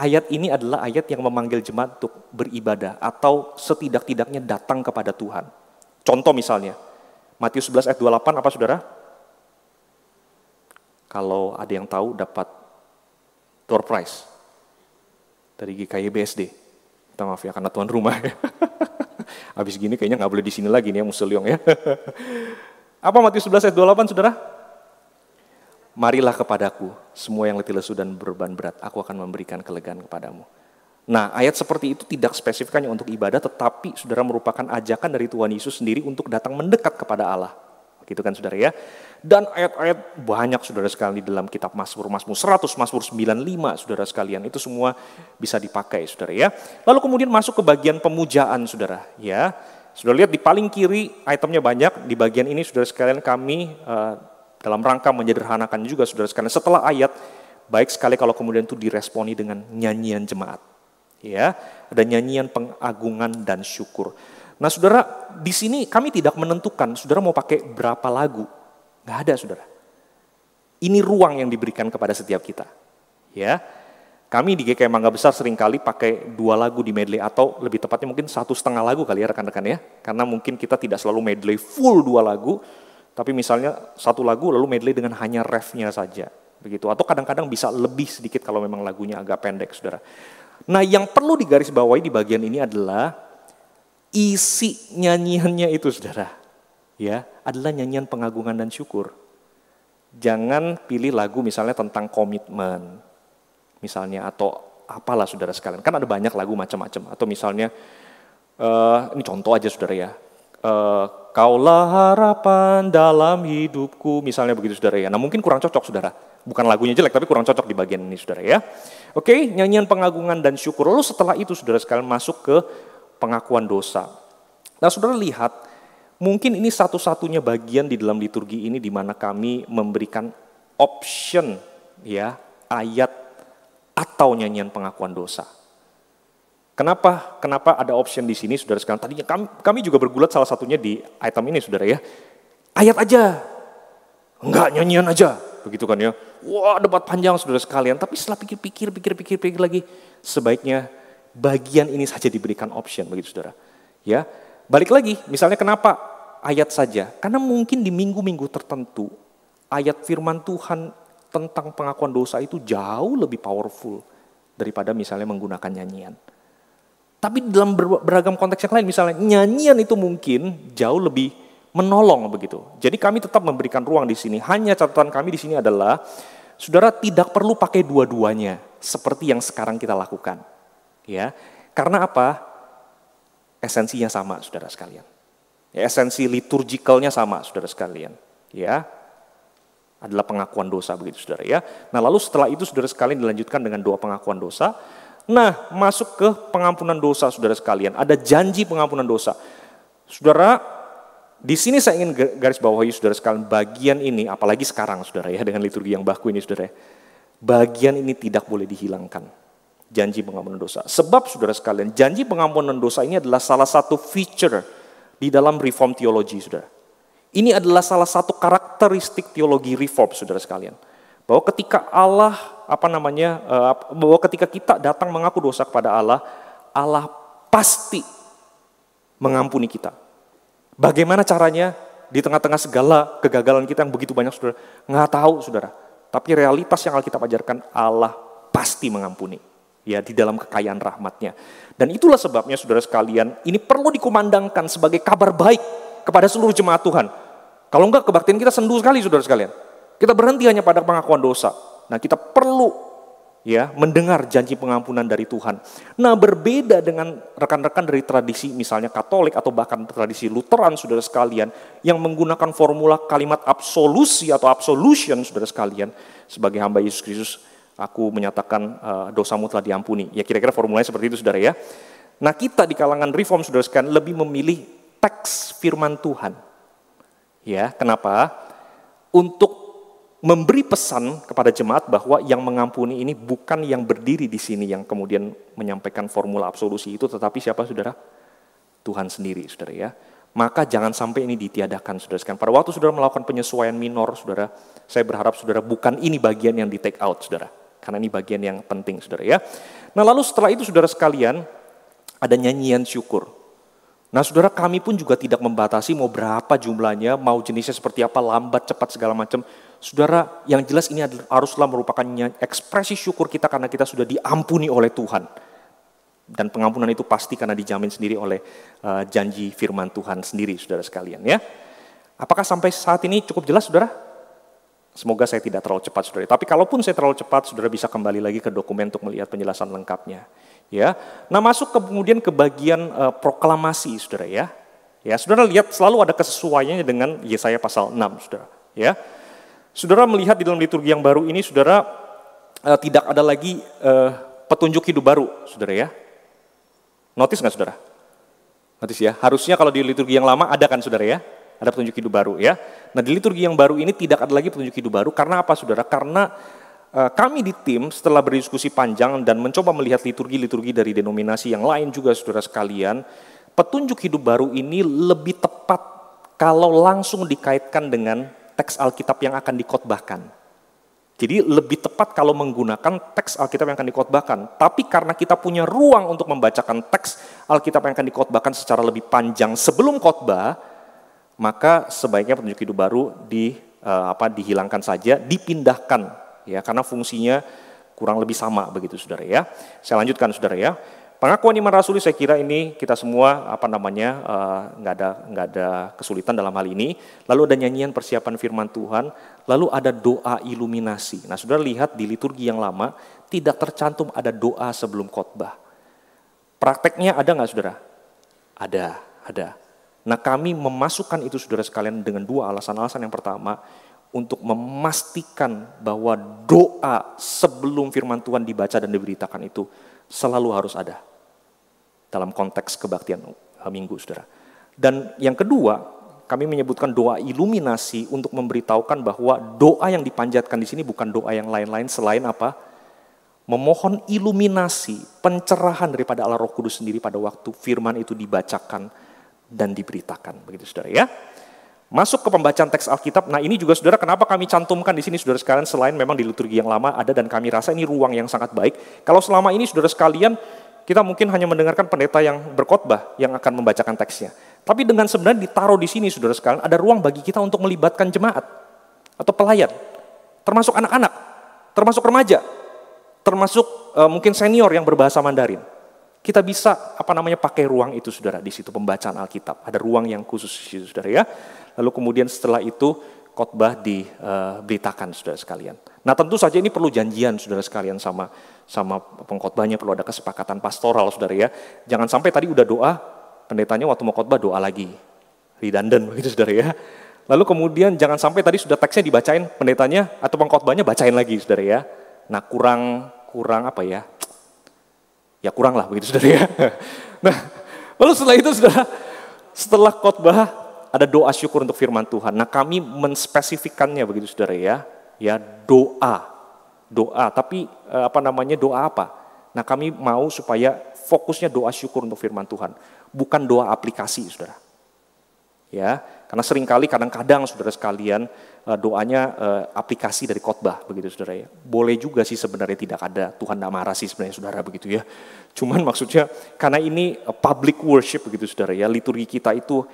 ayat ini adalah ayat yang memanggil jemaat untuk beribadah atau setidak-tidaknya datang kepada Tuhan. Contoh misalnya, Matius 11 ayat 28 apa saudara? Kalau ada yang tahu dapat door prize dari GKI BSD. Minta maaf ya karena tuan rumah ya. Habis gini kayaknya nggak boleh di sini lagi nih ya Muselyong ya. Apa Matius 11 ayat 28 saudara? Marilah kepadaku semua yang letih lesu dan beban berat, aku akan memberikan kelegaan kepadamu. Nah ayat seperti itu tidak spesifik hanya untuk ibadah, tetapi saudara merupakan ajakan dari Tuhan Yesus sendiri untuk datang mendekat kepada Allah. Begitu kan saudara ya. Dan ayat-ayat banyak saudara sekalian di dalam kitab Mazmur 100, Mazmur 95 saudara sekalian. Itu semua bisa dipakai saudara ya. Lalu kemudian masuk ke bagian pemujaan saudara ya. Saudara lihat di paling kiri itemnya banyak, di bagian ini saudara sekalian kami dalam rangka menyederhanakan juga saudara sekalian. Setelah ayat, baik sekali kalau kemudian itu diresponi dengan nyanyian jemaat. Ya, ada nyanyian pengagungan dan syukur. Nah saudara, di sini kami tidak menentukan saudara mau pakai berapa lagu. Nggak ada saudara. Ini ruang yang diberikan kepada setiap kita. Ya, kami di GKI Mangga Besar seringkali pakai 2 lagu di medley atau lebih tepatnya mungkin 1,5 lagu kali ya rekan-rekan ya. Karena mungkin kita tidak selalu medley full 2 lagu. Tapi misalnya 1 lagu lalu medley dengan hanya refnya saja, begitu. Atau kadang-kadang bisa lebih sedikit kalau memang lagunya agak pendek, saudara. Nah, yang perlu digarisbawahi di bagian ini adalah isi nyanyiannya itu, saudara. Ya, adalah nyanyian pengagungan dan syukur. Jangan pilih lagu misalnya tentang komitmen, misalnya atau apalah saudara sekalian. Kan ada banyak lagu macam-macam. Atau misalnya ini contoh aja, saudara ya. Kaulah harapan dalam hidupku, misalnya begitu saudara ya. Nah mungkin kurang cocok saudara, bukan lagunya jelek tapi kurang cocok di bagian ini saudara ya. Oke, nyanyian pengagungan dan syukur. Lalu setelah itu saudara sekalian masuk ke pengakuan dosa. Nah saudara lihat, mungkin ini satu-satunya bagian di dalam liturgi ini di mana kami memberikan option ya, ayat atau nyanyian pengakuan dosa. Kenapa ada option di sini saudara sekalian? Tadinya kami juga bergulat salah satunya di item ini saudara ya. Ayat aja, enggak nyanyian aja, begitu kan ya. Wah debat panjang saudara sekalian, tapi setelah pikir lagi, sebaiknya bagian ini saja diberikan option begitu saudara. Ya, balik lagi, misalnya kenapa ayat saja? Karena mungkin di minggu-minggu tertentu, ayat firman Tuhan tentang pengakuan dosa itu jauh lebih powerful daripada misalnya menggunakan nyanyian. Tapi dalam beragam konteks yang lain, misalnya nyanyian itu mungkin jauh lebih menolong begitu. Jadi kami tetap memberikan ruang di sini. Hanya catatan kami di sini adalah, saudara tidak perlu pakai dua-duanya seperti yang sekarang kita lakukan. Ya, karena apa? Esensinya sama, saudara sekalian. Ya, esensi liturgikalnya sama, saudara sekalian. Ya, adalah pengakuan dosa begitu, saudara ya. Nah, lalu setelah itu saudara sekalian dilanjutkan dengan doa pengakuan dosa. Nah, masuk ke pengampunan dosa, saudara sekalian. Ada janji pengampunan dosa. Saudara, di sini saya ingin garis bawahi saudara sekalian, bagian ini, apalagi sekarang saudara ya, dengan liturgi yang baku ini saudara ya, bagian ini tidak boleh dihilangkan. Janji pengampunan dosa. Sebab saudara sekalian, janji pengampunan dosa ini adalah salah satu feature di dalam reform teologi, saudara. Ini adalah salah satu karakteristik teologi reform, saudara sekalian. Bahwa ketika Allah, bahwa ketika kita datang mengaku dosa kepada Allah, Allah pasti mengampuni kita. Bagaimana caranya? Di tengah-tengah segala kegagalan kita yang begitu banyak, saudara. Nggak tahu, saudara. Tapi realitas yang Alkitab ajarkan, Allah pasti mengampuni. Ya, di dalam kekayaan rahmat-Nya. Dan itulah sebabnya, saudara sekalian, ini perlu dikumandangkan sebagai kabar baik kepada seluruh jemaat Tuhan. Kalau enggak, kebaktian kita sendu sekali, saudara sekalian. Kita berhenti hanya pada pengakuan dosa. Nah, kita perlu ya mendengar janji pengampunan dari Tuhan. Nah, berbeda dengan rekan-rekan dari tradisi misalnya Katolik atau bahkan tradisi Lutheran, saudara sekalian, yang menggunakan formula kalimat absolusi atau absolution, saudara sekalian, sebagai hamba Yesus Kristus, aku menyatakan dosamu telah diampuni. Ya, kira-kira formulanya seperti itu, saudara ya. Nah, kita di kalangan reform, saudara sekalian, lebih memilih teks firman Tuhan. Ya, kenapa? Untuk memberi pesan kepada jemaat bahwa yang mengampuni ini bukan yang berdiri di sini yang kemudian menyampaikan formula absolusi itu, tetapi siapa, saudara? Tuhan sendiri, saudara ya. Maka jangan sampai ini ditiadakan, saudara sekalian. Pada waktu saudara melakukan penyesuaian minor, saudara, saya berharap saudara bukan ini bagian yang di take out, saudara. Karena ini bagian yang penting, saudara ya. Nah, lalu setelah itu, saudara sekalian, ada nyanyian syukur. Nah, saudara, kami pun juga tidak membatasi mau berapa jumlahnya, mau jenisnya seperti apa, lambat, cepat, segala macam. Saudara, yang jelas ini haruslah merupakan ekspresi syukur kita karena kita sudah diampuni oleh Tuhan. Dan pengampunan itu pasti karena dijamin sendiri oleh janji firman Tuhan sendiri, saudara sekalian ya. Apakah sampai saat ini cukup jelas, saudara? Semoga saya tidak terlalu cepat, saudara. Tapi kalaupun saya terlalu cepat, saudara bisa kembali lagi ke dokumen untuk melihat penjelasan lengkapnya. Ya, nah masuk kemudian ke bagian proklamasi, saudara ya. Ya, saudara lihat selalu ada kesesuaiannya dengan Yesaya pasal 6, saudara. Ya, saudara melihat di dalam liturgi yang baru ini, saudara tidak ada lagi petunjuk hidup baru, saudara ya. Notice nggak, saudara? Notice ya. Harusnya kalau di liturgi yang lama ada kan, saudara ya? Ada petunjuk hidup baru ya. Nah, di liturgi yang baru ini tidak ada lagi petunjuk hidup baru. Karena apa, saudara? Karena kami di tim setelah berdiskusi panjang dan mencoba melihat liturgi-liturgi dari denominasi yang lain juga, saudara sekalian, petunjuk hidup baru ini lebih tepat kalau langsung dikaitkan dengan teks Alkitab yang akan dikhotbahkan. Jadi lebih tepat kalau menggunakan teks Alkitab yang akan dikhotbahkan. Tapi karena kita punya ruang untuk membacakan teks Alkitab yang akan dikhotbahkan secara lebih panjang sebelum khotbah, maka sebaiknya petunjuk hidup baru dihilangkan saja, dipindahkan. Ya, karena fungsinya kurang lebih sama begitu, saudara ya. Saya lanjutkan, saudara ya. Pengakuan iman rasuli, saya kira ini kita semua nggak ada kesulitan dalam hal ini. Lalu ada nyanyian persiapan firman Tuhan, lalu ada doa iluminasi. Nah, saudara lihat di liturgi yang lama tidak tercantum ada doa sebelum khotbah. Prakteknya ada nggak, saudara? Ada. Nah, kami memasukkan itu, saudara sekalian, dengan dua alasan. Yang pertama, untuk memastikan bahwa doa sebelum firman Tuhan dibaca dan diberitakan itu selalu harus ada dalam konteks kebaktian minggu, saudara. Dan yang kedua, kami menyebutkan doa iluminasi untuk memberitahukan bahwa doa yang dipanjatkan di sini bukan doa yang lain-lain selain apa? Memohon iluminasi, pencerahan daripada Allah Roh Kudus sendiri pada waktu firman itu dibacakan dan diberitakan, begitu, saudara ya. Masuk ke pembacaan teks Alkitab. Nah, ini juga, saudara, kenapa kami cantumkan di sini, saudara sekalian, selain memang di liturgi yang lama ada, dan kami rasa ini ruang yang sangat baik. Kalau selama ini, saudara sekalian, kita mungkin hanya mendengarkan pendeta yang berkhotbah yang akan membacakan teksnya. Tapi dengan sebenarnya ditaruh di sini, saudara sekalian, ada ruang bagi kita untuk melibatkan jemaat atau pelayan, termasuk anak-anak, termasuk remaja, termasuk mungkin senior yang berbahasa Mandarin. Kita bisa pakai ruang itu, saudara, di situ pembacaan Alkitab. Ada ruang yang khusus di situ, saudara ya. Lalu kemudian setelah itu khotbah diberitakan, saudara sekalian. Nah, tentu saja ini perlu janjian, saudara sekalian, sama pengkhotbahnya, perlu ada kesepakatan pastoral, saudara ya. Jangan sampai tadi udah doa, pendetanya waktu mau khotbah doa lagi. redundant begitu saudara ya. Lalu kemudian jangan sampai tadi sudah teksnya dibacain pendetanya atau pengkhotbahnya bacain lagi saudara ya. Nah kurang apa ya? Ya kurang lah begitu saudara ya. Nah lalu setelah itu saudara, setelah khotbah ada doa syukur untuk firman Tuhan. Nah kami menspesifikkannya begitu saudara ya. Ya doa, tapi doa apa? Nah kami mau supaya fokusnya doa syukur untuk firman Tuhan, bukan doa aplikasi saudara. Ya, karena seringkali kadang-kadang saudara sekalian doanya aplikasi dari khotbah begitu saudara ya. Boleh juga sih sebenarnya, tidak ada, Tuhan tidak marah sih sebenarnya saudara begitu ya. Cuman maksudnya karena ini public worship begitu saudara ya, liturgi kita itu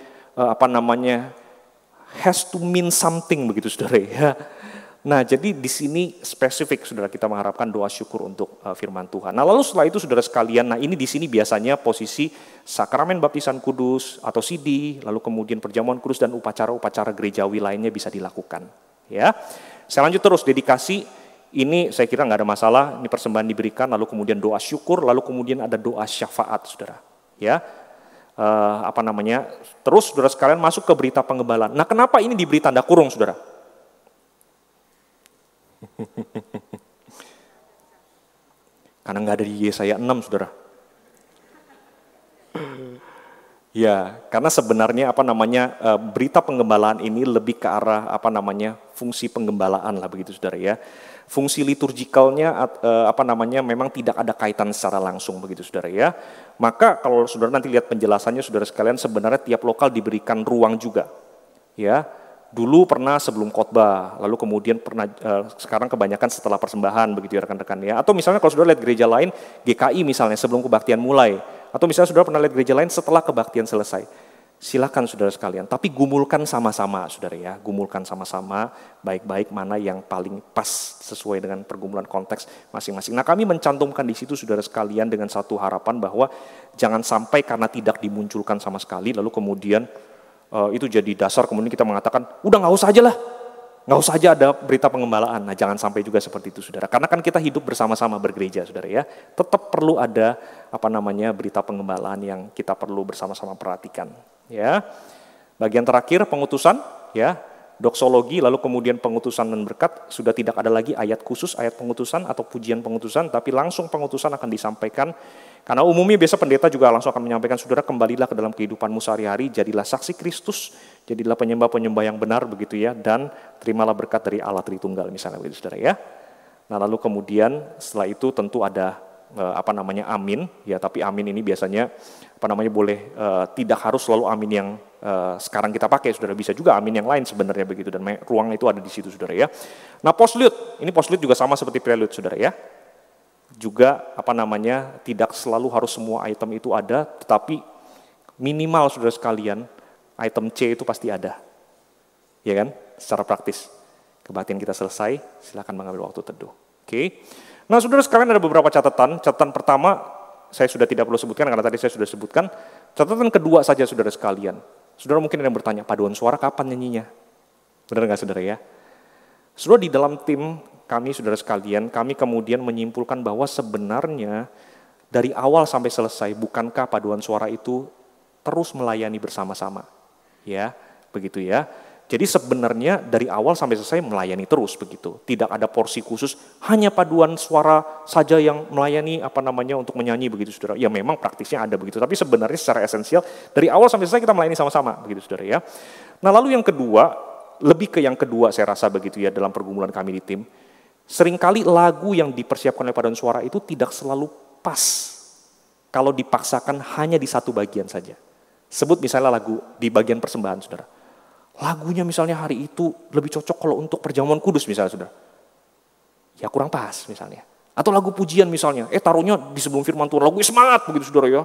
has to mean something begitu saudara ya. Nah jadi di sini spesifik saudara kita mengharapkan doa syukur untuk firman Tuhan. Nah lalu setelah itu saudara sekalian, nah ini di sini biasanya posisi sakramen baptisan kudus atau CD, lalu kemudian perjamuan kudus dan upacara-upacara gerejawi lainnya bisa dilakukan. Ya, saya lanjut terus dedikasi. Ini saya kira nggak ada masalah, ini persembahan diberikan, lalu kemudian doa syukur, lalu kemudian ada doa syafaat saudara. Ya, terus saudara sekalian masuk ke berita pengembalaan. Nah kenapa ini diberi tanda kurung saudara? Karena nggak ada di Yesaya 6 saudara. Ya, karena sebenarnya berita penggembalaan ini lebih ke arah fungsi penggembalaan lah begitu saudara ya. Fungsi liturgikalnya memang tidak ada kaitan secara langsung begitu saudara ya. Maka kalau saudara nanti lihat penjelasannya saudara sekalian, sebenarnya tiap lokal diberikan ruang juga. Ya. Dulu pernah sebelum khotbah, lalu kemudian sekarang kebanyakan setelah persembahan begitu ya rekan-rekan ya. Atau misalnya kalau saudara lihat gereja lain, GKI misalnya sebelum kebaktian mulai. Atau misalnya saudara pernah lihat gereja lain setelah kebaktian selesai. Silakan saudara sekalian, tapi gumulkan sama-sama saudara ya. Gumulkan sama-sama baik-baik mana yang paling pas sesuai dengan pergumulan konteks masing-masing. Nah kami mencantumkan di situ saudara sekalian dengan satu harapan bahwa jangan sampai karena tidak dimunculkan sama sekali lalu kemudian itu jadi dasar kemudian kita mengatakan udah nggak usah aja lah, nggak usah aja ada berita pengembalaan. Nah jangan sampai juga seperti itu saudara, karena kan kita hidup bersama-sama bergereja saudara ya, tetap perlu ada berita pengembalaan yang kita perlu bersama-sama perhatikan ya. Bagian terakhir pengutusan ya, doksologi, lalu kemudian pengutusan dan berkat. Sudah tidak ada lagi ayat khusus, ayat pengutusan atau pujian pengutusan, tapi langsung pengutusan akan disampaikan. Karena umumnya biasa pendeta juga langsung akan menyampaikan, saudara kembalilah ke dalam kehidupanmu sehari-hari, jadilah saksi Kristus, jadilah penyembah-penyembah yang benar begitu ya, dan terimalah berkat dari Allah Tritunggal misalnya begitu saudara ya. Nah lalu kemudian setelah itu tentu ada amin ya, tapi amin ini biasanya boleh tidak harus selalu amin yang sekarang kita pakai saudara, bisa juga amin yang lain sebenarnya begitu, dan ruang itu ada di situ saudara ya. Nah postlude, ini postlude juga sama seperti prelude saudara ya. Juga tidak selalu harus semua item itu ada, tetapi minimal saudara sekalian item C itu pasti ada. Ya kan? Secara praktis. Kebaktian kita selesai, silakan mengambil waktu teduh. Oke. Nah, saudara sekalian ada beberapa catatan. Catatan pertama saya sudah tidak perlu sebutkan karena tadi saya sudah sebutkan. Catatan kedua saja saudara sekalian. Saudara mungkin ada yang bertanya, paduan suara kapan nyanyinya? Benar nggak saudara ya? Saudara di dalam tim kami saudara sekalian, kami kemudian menyimpulkan bahwa sebenarnya dari awal sampai selesai, bukankah paduan suara itu terus melayani bersama-sama? Ya, begitu ya. Jadi sebenarnya dari awal sampai selesai melayani terus begitu. Tidak ada porsi khusus, hanya paduan suara saja yang melayani untuk menyanyi begitu saudara. Ya memang praktisnya ada begitu, tapi sebenarnya secara esensial dari awal sampai selesai kita melayani sama-sama begitu saudara ya. Nah lalu yang kedua, lebih ke yang kedua saya rasa begitu ya dalam pergumulan kami di tim. Seringkali lagu yang dipersiapkan oleh paduan suara itu tidak selalu pas kalau dipaksakan hanya di satu bagian saja. Sebut misalnya lagu di bagian persembahan saudara. Lagunya misalnya hari itu lebih cocok kalau untuk perjamuan kudus misalnya saudara. Ya kurang pas misalnya. Atau lagu pujian misalnya, taruhnya di sebelum firman Tuhan, lagu semangat begitu saudara ya.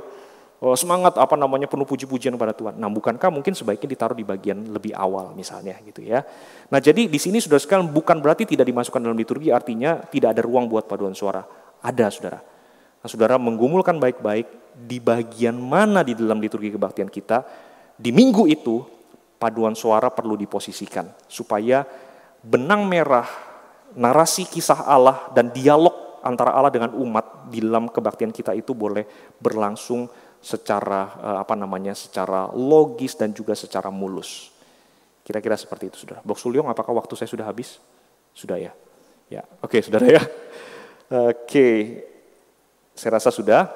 Semangat penuh puji-pujian kepada Tuhan. Nah bukankah mungkin sebaiknya ditaruh di bagian lebih awal misalnya gitu ya. Nah jadi di sini saudara sekalian bukan berarti tidak dimasukkan dalam liturgi, artinya tidak ada ruang buat paduan suara. Ada saudara. Nah saudara menggumulkan baik-baik di bagian mana di dalam liturgi kebaktian kita, di minggu itu paduan suara perlu diposisikan. Supaya benang merah, narasi kisah Allah dan dialog antara Allah dengan umat di dalam kebaktian kita itu boleh berlangsung secara secara logis dan juga secara mulus. Kira-kira seperti itu, saudara. Bok Sulyong, apakah waktu saya sudah habis? Sudah ya? Ya, oke, saudara ya. Oke, saya rasa sudah.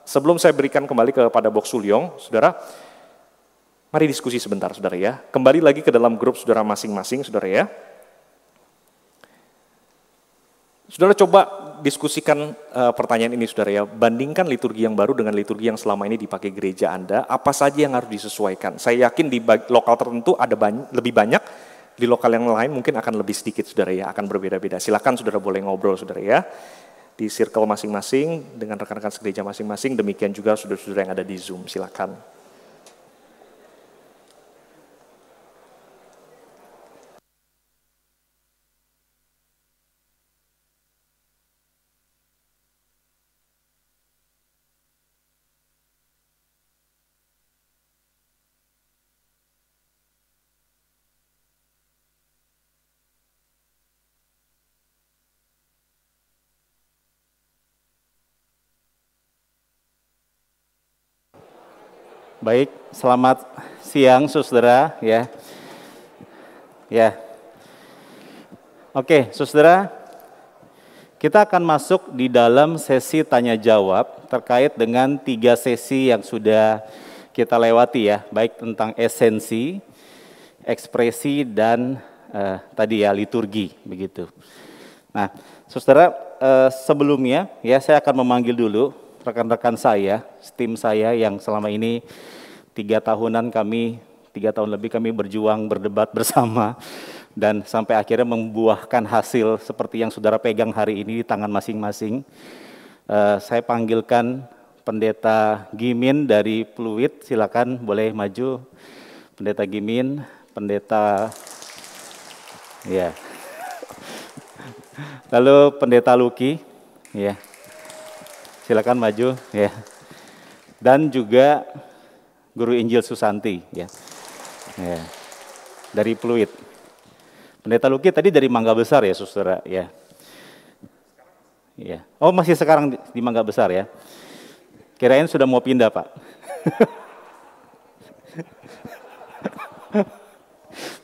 Sebelum saya berikan kembali kepada Bok Sulyong, saudara, mari diskusi sebentar, saudara ya. Kembali lagi ke dalam grup saudara masing-masing, saudara ya. Saudara coba diskusikan pertanyaan ini, saudara ya. Bandingkan liturgi yang baru dengan liturgi yang selama ini dipakai gereja Anda. Apa saja yang harus disesuaikan? Saya yakin di lokal tertentu ada lebih banyak, di lokal yang lain mungkin akan lebih sedikit, saudara ya. Akan berbeda-beda. Silakan saudara boleh ngobrol, saudara ya. Di circle masing-masing dengan rekan-rekan segereja masing-masing. Demikian juga saudara-saudara yang ada di Zoom. Silakan. Baik, selamat siang saudara ya. Ya. Oke, saudara, kita akan masuk di dalam sesi tanya jawab terkait dengan 3 sesi yang sudah kita lewati ya, baik tentang esensi, ekspresi dan tadi ya liturgi begitu. Nah, saudara, sebelumnya ya saya akan memanggil dulu rekan-rekan saya, tim saya yang selama ini 3 tahun lebih kami berjuang, berdebat bersama, dan sampai akhirnya membuahkan hasil seperti yang saudara pegang hari ini di tangan masing-masing. Saya panggilkan Pendeta Gimin dari Pluit, silakan boleh maju. Pendeta Gimin, Pendeta, ya. Lalu Pendeta Luki, ya. Silakan maju ya. Dan juga Guru Injil Susanti ya. Ya. Dari Pluit. Pendeta Luki tadi dari Mangga Besar ya, saudara ya. Ya. Oh, masih sekarang di Mangga Besar ya. Kirain sudah mau pindah, Pak.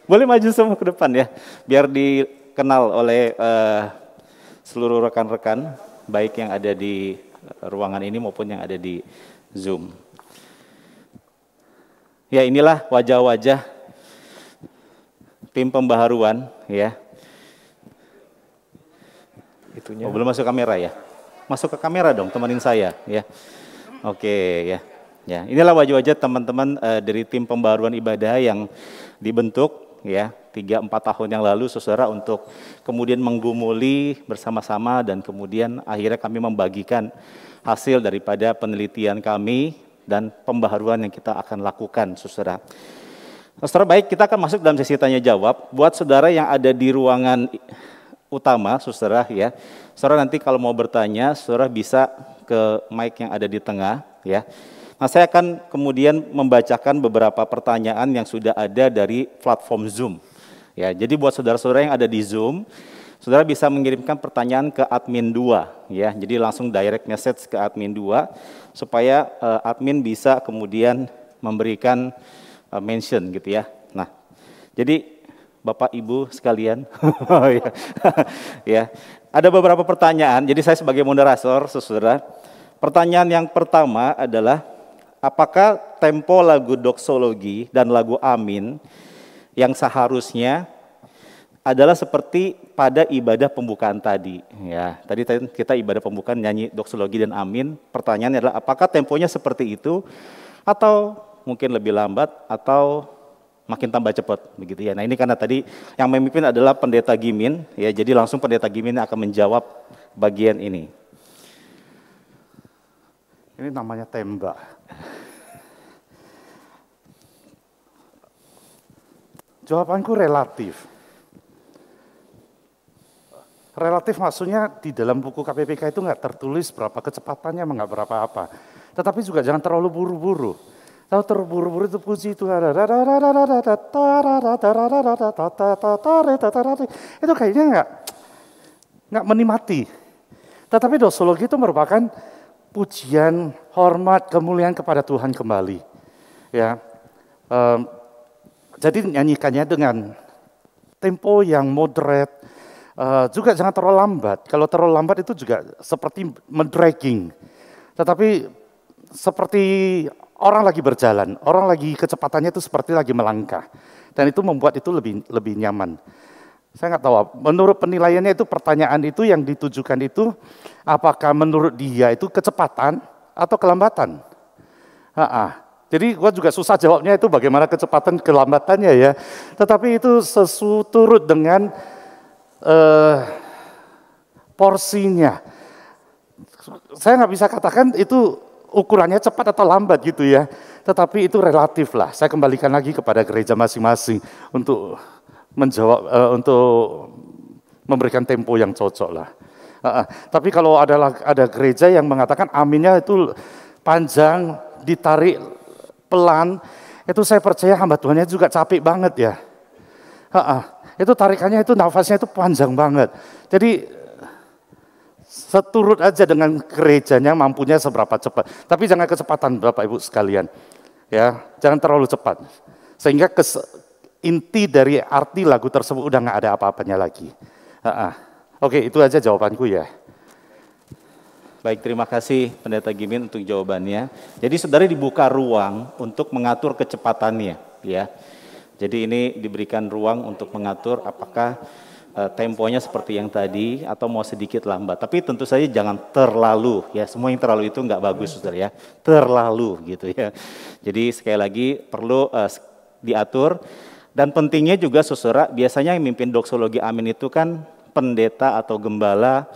Boleh maju semua ke depan ya, biar dikenal oleh seluruh rekan-rekan baik yang ada di ruangan ini maupun yang ada di Zoom. Ya, inilah wajah-wajah tim pembaharuan ya. Itunya. Belum masuk kamera ya? Masuk ke kamera dong, temenin saya ya. Oke ya. Ya, inilah wajah-wajah teman-teman dari tim pembaharuan ibadah yang dibentuk ya 3-4 tahun yang lalu, saudara, untuk kemudian menggumuli bersama-sama dan kemudian akhirnya kami membagikan hasil daripada penelitian kami dan pembaharuan yang kita akan lakukan, saudara. Saudara, baik, kita akan masuk dalam sesi tanya jawab. Buat saudara yang ada di ruangan utama, saudara ya, saudara nanti kalau mau bertanya, saudara bisa ke mic yang ada di tengah ya. Nah, saya akan kemudian membacakan beberapa pertanyaan yang sudah ada dari platform Zoom. Ya, jadi buat saudara-saudara yang ada di Zoom, saudara bisa mengirimkan pertanyaan ke admin 2 ya. Jadi langsung direct message ke admin 2 supaya admin bisa kemudian memberikan mention gitu ya. Nah, jadi Bapak Ibu sekalian, ya, ada beberapa pertanyaan. Jadi saya sebagai moderator, saudara, pertanyaan yang pertama adalah apakah tempo lagu doksologi dan lagu Amin yang seharusnya adalah seperti pada ibadah pembukaan tadi. Ya, tadi kita ibadah pembukaan nyanyi doksologi dan Amin. Pertanyaannya adalah apakah temponya seperti itu atau mungkin lebih lambat atau makin tambah cepat begitu ya. Nah, ini karena tadi yang memimpin adalah Pendeta Gimin ya. Jadi langsung Pendeta Gimin akan menjawab bagian ini. Ini namanya tembak. Jawabanku relatif. Relatif maksudnya di dalam buku KPPK itu nggak tertulis berapa kecepatannya, nggak berapa apa. Tetapi juga jangan terlalu buru-buru. Kalau terburu-buru itu puji Tuhan. Itu kayaknya nggak menikmati. Tetapi doksologi itu merupakan pujian, hormat, kemuliaan kepada Tuhan kembali. Ya, jadi nyanyikannya dengan tempo yang moderate, juga jangan terlalu lambat. Kalau terlalu lambat itu juga seperti mendragging. Tetapi seperti orang lagi berjalan, orang lagi kecepatannya itu seperti lagi melangkah. Dan itu membuat itu lebih nyaman. Saya nggak tahu, menurut penilaiannya itu pertanyaan itu yang ditujukan itu, apakah menurut dia itu kecepatan atau kelambatan? Jadi gua juga susah jawabnya itu bagaimana kecepatan kelambatannya ya. Tetapi itu turut dengan porsinya. Saya nggak bisa katakan itu ukurannya cepat atau lambat gitu ya. Tetapi itu relatif lah. Saya kembalikan lagi kepada gereja masing-masing untuk menjawab, untuk memberikan tempo yang cocok lah. Tapi kalau ada gereja yang mengatakan aminnya itu panjang, ditarik pelan, itu saya percaya hamba Tuhannya juga capek banget ya. Itu tarikannya itu nafasnya itu panjang banget. Jadi seturut aja dengan gerejanya mampunya seberapa cepat. Tapi jangan kecepatan Bapak Ibu sekalian. Ya, jangan terlalu cepat. Sehingga inti dari arti lagu tersebut udah nggak ada apa-apanya lagi. Oke, itu aja jawabanku ya. Baik, terima kasih Pendeta Gimin untuk jawabannya. Jadi saudara dibuka ruang untuk mengatur kecepatannya, ya. Jadi ini diberikan ruang untuk mengatur apakah temponya seperti yang tadi atau mau sedikit lambat. Tapi tentu saja jangan terlalu, ya. Semua yang terlalu itu nggak bagus, saudara ya. Terlalu gitu ya. Jadi sekali lagi perlu diatur. Dan pentingnya juga saudara, biasanya yang mimpin doksologi amin itu kan pendeta atau gembala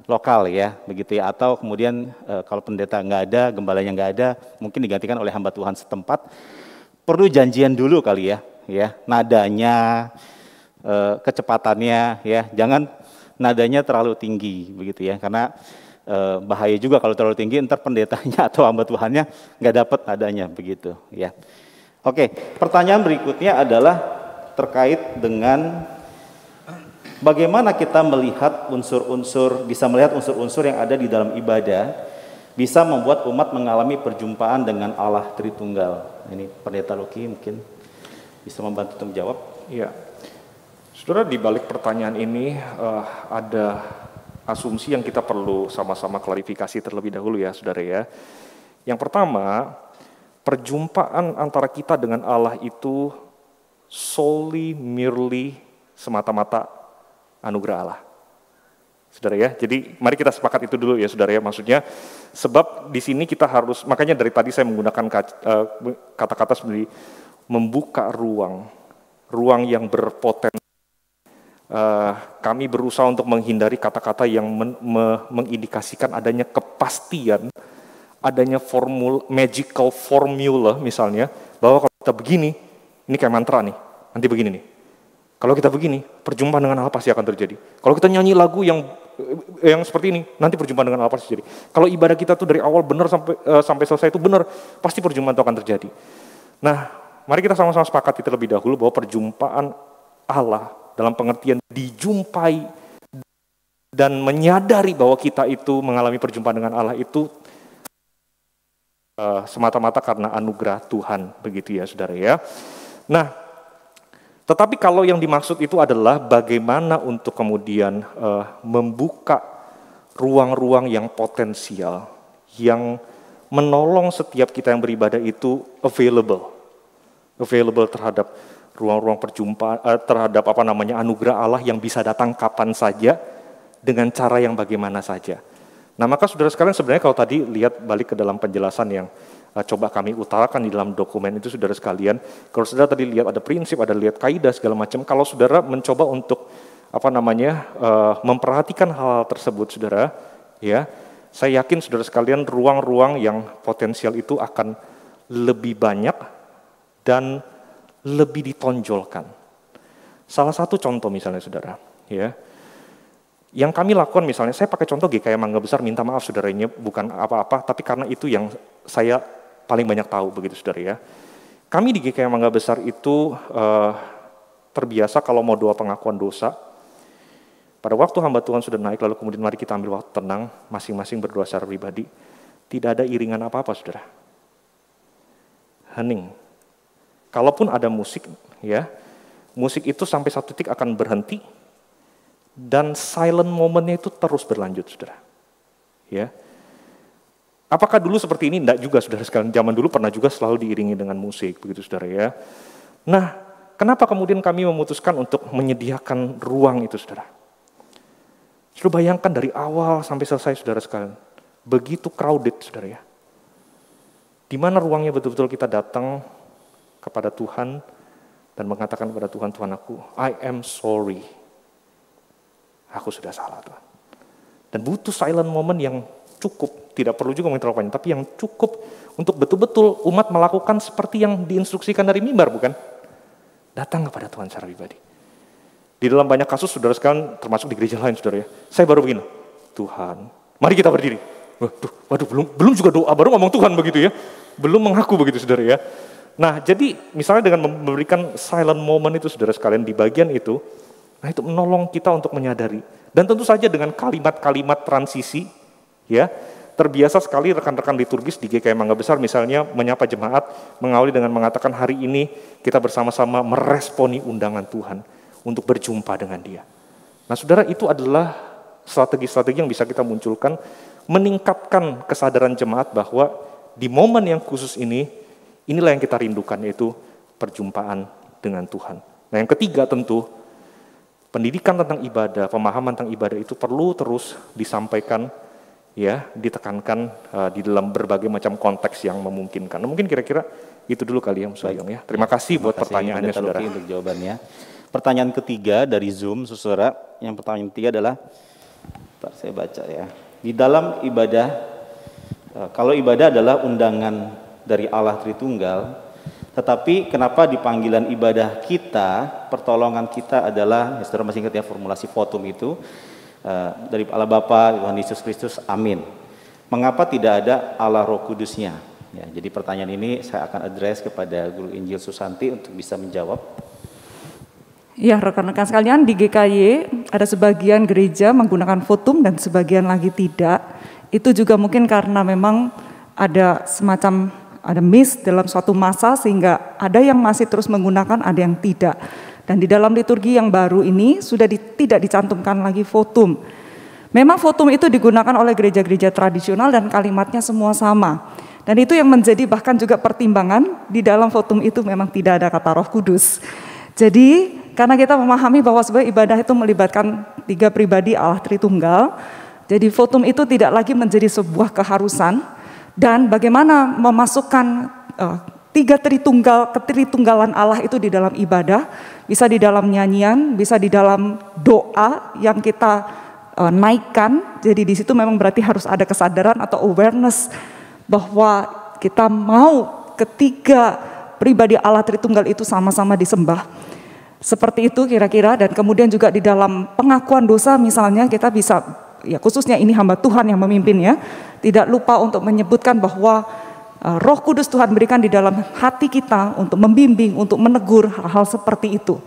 lokal ya, begitu ya. Atau kemudian kalau pendeta nggak ada, gembalanya nggak ada, mungkin digantikan oleh hamba Tuhan setempat. Perlu janjian dulu kali ya, nadanya, kecepatannya ya, jangan nadanya terlalu tinggi begitu ya, karena bahaya juga kalau terlalu tinggi, ntar pendetanya atau hamba Tuhannya nggak dapat nadanya begitu ya. Oke, pertanyaan berikutnya adalah terkait dengan bagaimana kita melihat bisa melihat unsur-unsur yang ada di dalam ibadah, bisa membuat umat mengalami perjumpaan dengan Allah Tritunggal. Ini Pendeta Lucky mungkin bisa membantu untuk menjawab. Ya, saudara, di balik pertanyaan ini ada asumsi yang kita perlu sama-sama klarifikasi terlebih dahulu ya, saudara ya. Yang pertama, perjumpaan antara kita dengan Allah itu merely semata-mata anugerah Allah. Saudara ya, jadi mari kita sepakat itu dulu ya saudara ya, maksudnya sebab di sini kita harus, makanya dari tadi saya menggunakan kata-kata seperti membuka ruang yang berpotensi. Kami berusaha untuk menghindari kata-kata yang mengindikasikan adanya kepastian, adanya magical formula misalnya, bahwa kalau kita begini, ini kayak mantra nih, nanti begini nih. Kalau kita begini, perjumpaan dengan Allah pasti akan terjadi. Kalau kita nyanyi lagu yang seperti ini, nanti perjumpaan dengan Allah pasti terjadi. Kalau ibadah kita tuh dari awal benar sampai selesai itu benar, pasti perjumpaan itu akan terjadi. Nah, mari kita sama-sama sepakati terlebih dahulu bahwa perjumpaan Allah dalam pengertian dijumpai dan menyadari bahwa kita itu mengalami perjumpaan dengan Allah itu semata-mata karena anugerah Tuhan, begitu ya saudara ya. Nah, tetapi kalau yang dimaksud itu adalah bagaimana untuk kemudian membuka ruang-ruang yang potensial, yang menolong setiap kita yang beribadah itu available terhadap ruang-ruang perjumpaan, terhadap anugerah Allah yang bisa datang kapan saja, dengan cara yang bagaimana saja. Nah maka saudara sekalian, sebenarnya kalau tadi lihat balik ke dalam penjelasan yang coba kami utarakan di dalam dokumen itu saudara sekalian, kalau saudara tadi lihat ada prinsip, ada lihat kaidah segala macam, kalau saudara mencoba untuk memperhatikan hal tersebut saudara, ya, saya yakin saudara sekalian ruang-ruang yang potensial itu akan lebih banyak dan lebih ditonjolkan. Salah satu contoh misalnya saudara, ya, yang kami lakukan misalnya, saya pakai contoh GKI Mangga Besar, minta maaf saudaranya bukan apa-apa, tapi karena itu yang saya paling banyak tahu begitu saudara ya. Kami di GKI Mangga Besar itu terbiasa kalau mau doa pengakuan dosa, pada waktu hamba Tuhan sudah naik, lalu kemudian mari kita ambil waktu tenang, masing-masing berdoa secara pribadi. tidak ada iringan apa-apa, saudara. Hening. Kalaupun ada musik, ya, musik itu sampai satu titik akan berhenti dan silent momennya itu terus berlanjut, saudara. Ya. Apakah dulu seperti ini? Enggak juga, saudara sekalian. Zaman dulu pernah juga selalu diiringi dengan musik, begitu, saudara, ya. Nah, kenapa kemudian kami memutuskan untuk menyediakan ruang itu, saudara? Saudara bayangkan dari awal sampai selesai, saudara sekalian, begitu crowded, saudara, ya. Di mana ruangnya betul-betul kita datang kepada Tuhan dan mengatakan kepada Tuhan, Tuhan aku, I am sorry. Aku sudah salah, Tuhan. Dan butuh silent moment yang cukup, tidak perlu juga terlalu panjang, tapi yang cukup untuk betul-betul umat melakukan seperti yang diinstruksikan dari mimbar, bukan? Datang kepada Tuhan secara pribadi. Di dalam banyak kasus, saudara sekalian, termasuk di gereja lain, saudara, ya, saya baru begini, Tuhan, mari kita berdiri. Waduh, belum juga doa, baru ngomong Tuhan begitu, ya. Belum mengaku begitu, saudara, ya. Nah, jadi misalnya dengan memberikan silent moment itu, saudara sekalian, di bagian itu, nah itu menolong kita untuk menyadari. Dan tentu saja dengan kalimat-kalimat transisi, ya, terbiasa sekali rekan-rekan liturgis di GKI Mangga Besar misalnya menyapa jemaat, mengawali dengan mengatakan hari ini kita bersama-sama meresponi undangan Tuhan untuk berjumpa dengan Dia. Nah, saudara, itu adalah strategi-strategi yang bisa kita munculkan, meningkatkan kesadaran jemaat bahwa di momen yang khusus ini, inilah yang kita rindukan, yaitu perjumpaan dengan Tuhan. Nah, yang ketiga tentu, pendidikan tentang ibadah, pemahaman tentang ibadah itu perlu terus disampaikan, ya, ditekankan di dalam berbagai macam konteks yang memungkinkan. Nah, mungkin kira-kira itu dulu kali ya, Mas Ayong, ya. Terima kasih buat pertanyaannya, saudara. Untuk jawabannya. Pertanyaan ketiga dari Zoom, saudara. Yang pertanyaan ketiga adalah, saya baca, ya. Di dalam ibadah, kalau ibadah adalah undangan dari Allah Tritunggal, tetapi kenapa di panggilan ibadah kita, pertolongan kita adalah, ya, saudara masih ingat ya formulasi votum itu, dari Allah Bapa, Tuhan Yesus Kristus, amin. Mengapa tidak ada Allah Roh Kudusnya? Ya, jadi pertanyaan ini saya akan address kepada Guru Injil Susanti untuk bisa menjawab. Ya, rekan-rekan sekalian, di GKY ada sebagian gereja menggunakan votum dan sebagian lagi tidak. Itu juga mungkin karena memang ada semacam miss dalam suatu masa sehingga ada yang masih terus menggunakan, ada yang tidak. Dan di dalam liturgi yang baru ini sudah tidak dicantumkan lagi votum. Memang votum itu digunakan oleh gereja-gereja tradisional dan kalimatnya semua sama. Dan itu yang menjadi bahkan juga pertimbangan, di dalam votum itu memang tidak ada kata Roh Kudus. Jadi karena kita memahami bahwa sebuah ibadah itu melibatkan 3 pribadi Allah Tritunggal, jadi votum itu tidak lagi menjadi sebuah keharusan. Dan bagaimana memasukkan ketritunggalan Allah itu di dalam ibadah, bisa di dalam nyanyian, bisa di dalam doa yang kita naikkan. Jadi di situ memang berarti harus ada kesadaran atau awareness bahwa kita mau ketiga pribadi Allah Tritunggal itu sama-sama disembah. Seperti itu kira-kira. Dan kemudian juga di dalam pengakuan dosa misalnya kita bisa, ya khususnya ini hamba Tuhan yang memimpin, ya, tidak lupa untuk menyebutkan bahwa Roh Kudus Tuhan berikan di dalam hati kita untuk membimbing, untuk menegur hal-hal seperti itu.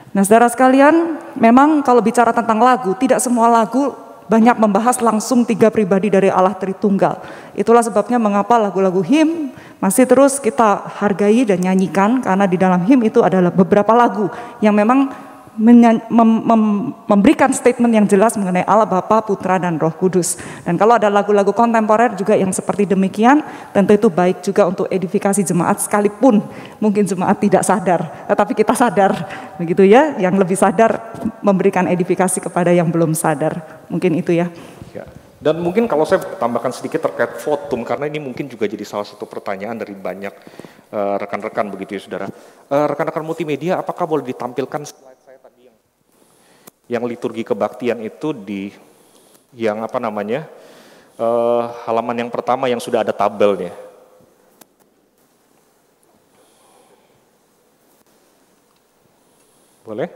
Nah, saudara sekalian, memang kalau bicara tentang lagu, tidak semua lagu banyak membahas langsung 3 pribadi dari Allah Tritunggal. Itulah sebabnya mengapa lagu-lagu him masih terus kita hargai dan nyanyikan, karena di dalam him itu adalah beberapa lagu yang memang memberikan statement yang jelas mengenai Allah Bapa, Putra, dan Roh Kudus. Dan kalau ada lagu-lagu kontemporer juga yang seperti demikian, tentu itu baik juga untuk edifikasi jemaat, sekalipun mungkin jemaat tidak sadar, tetapi kita sadar, begitu ya, yang lebih sadar memberikan edifikasi kepada yang belum sadar. Mungkin itu ya. Ya. Dan mungkin kalau saya tambahkan sedikit terkait votum, karena ini mungkin juga jadi salah satu pertanyaan dari banyak rekan-rekan begitu ya, saudara. Rekan-rekan multimedia, apakah boleh ditampilkan slide saya tadi yang liturgi kebaktian itu di yang halaman yang pertama yang sudah ada tabelnya. Boleh?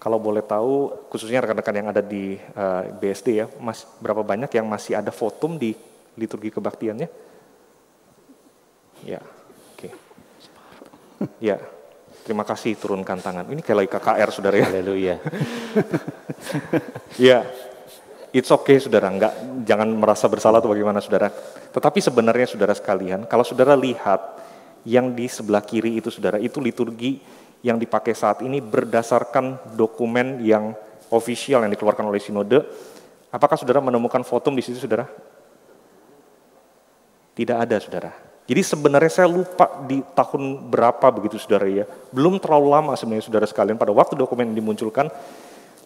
Kalau boleh tahu, khususnya rekan-rekan yang ada di BSD ya, berapa banyak yang masih ada votum di liturgi kebaktiannya? Ya, oke. Ya, terima kasih, turunkan tangan. Ini kayak lagi KKR, saudara ya. Haleluya. Ya, It's okay saudara, jangan merasa bersalah atau bagaimana saudara. Tetapi sebenarnya saudara sekalian, kalau saudara lihat yang di sebelah kiri itu saudara, itu liturgi yang dipakai saat ini berdasarkan dokumen yang official yang dikeluarkan oleh sinode. Apakah saudara menemukan fotum di situ saudara? Tidak ada saudara. Jadi sebenarnya saya lupa di tahun berapa begitu saudara ya. Belum terlalu lama sebenarnya saudara sekalian pada waktu dokumen dimunculkan,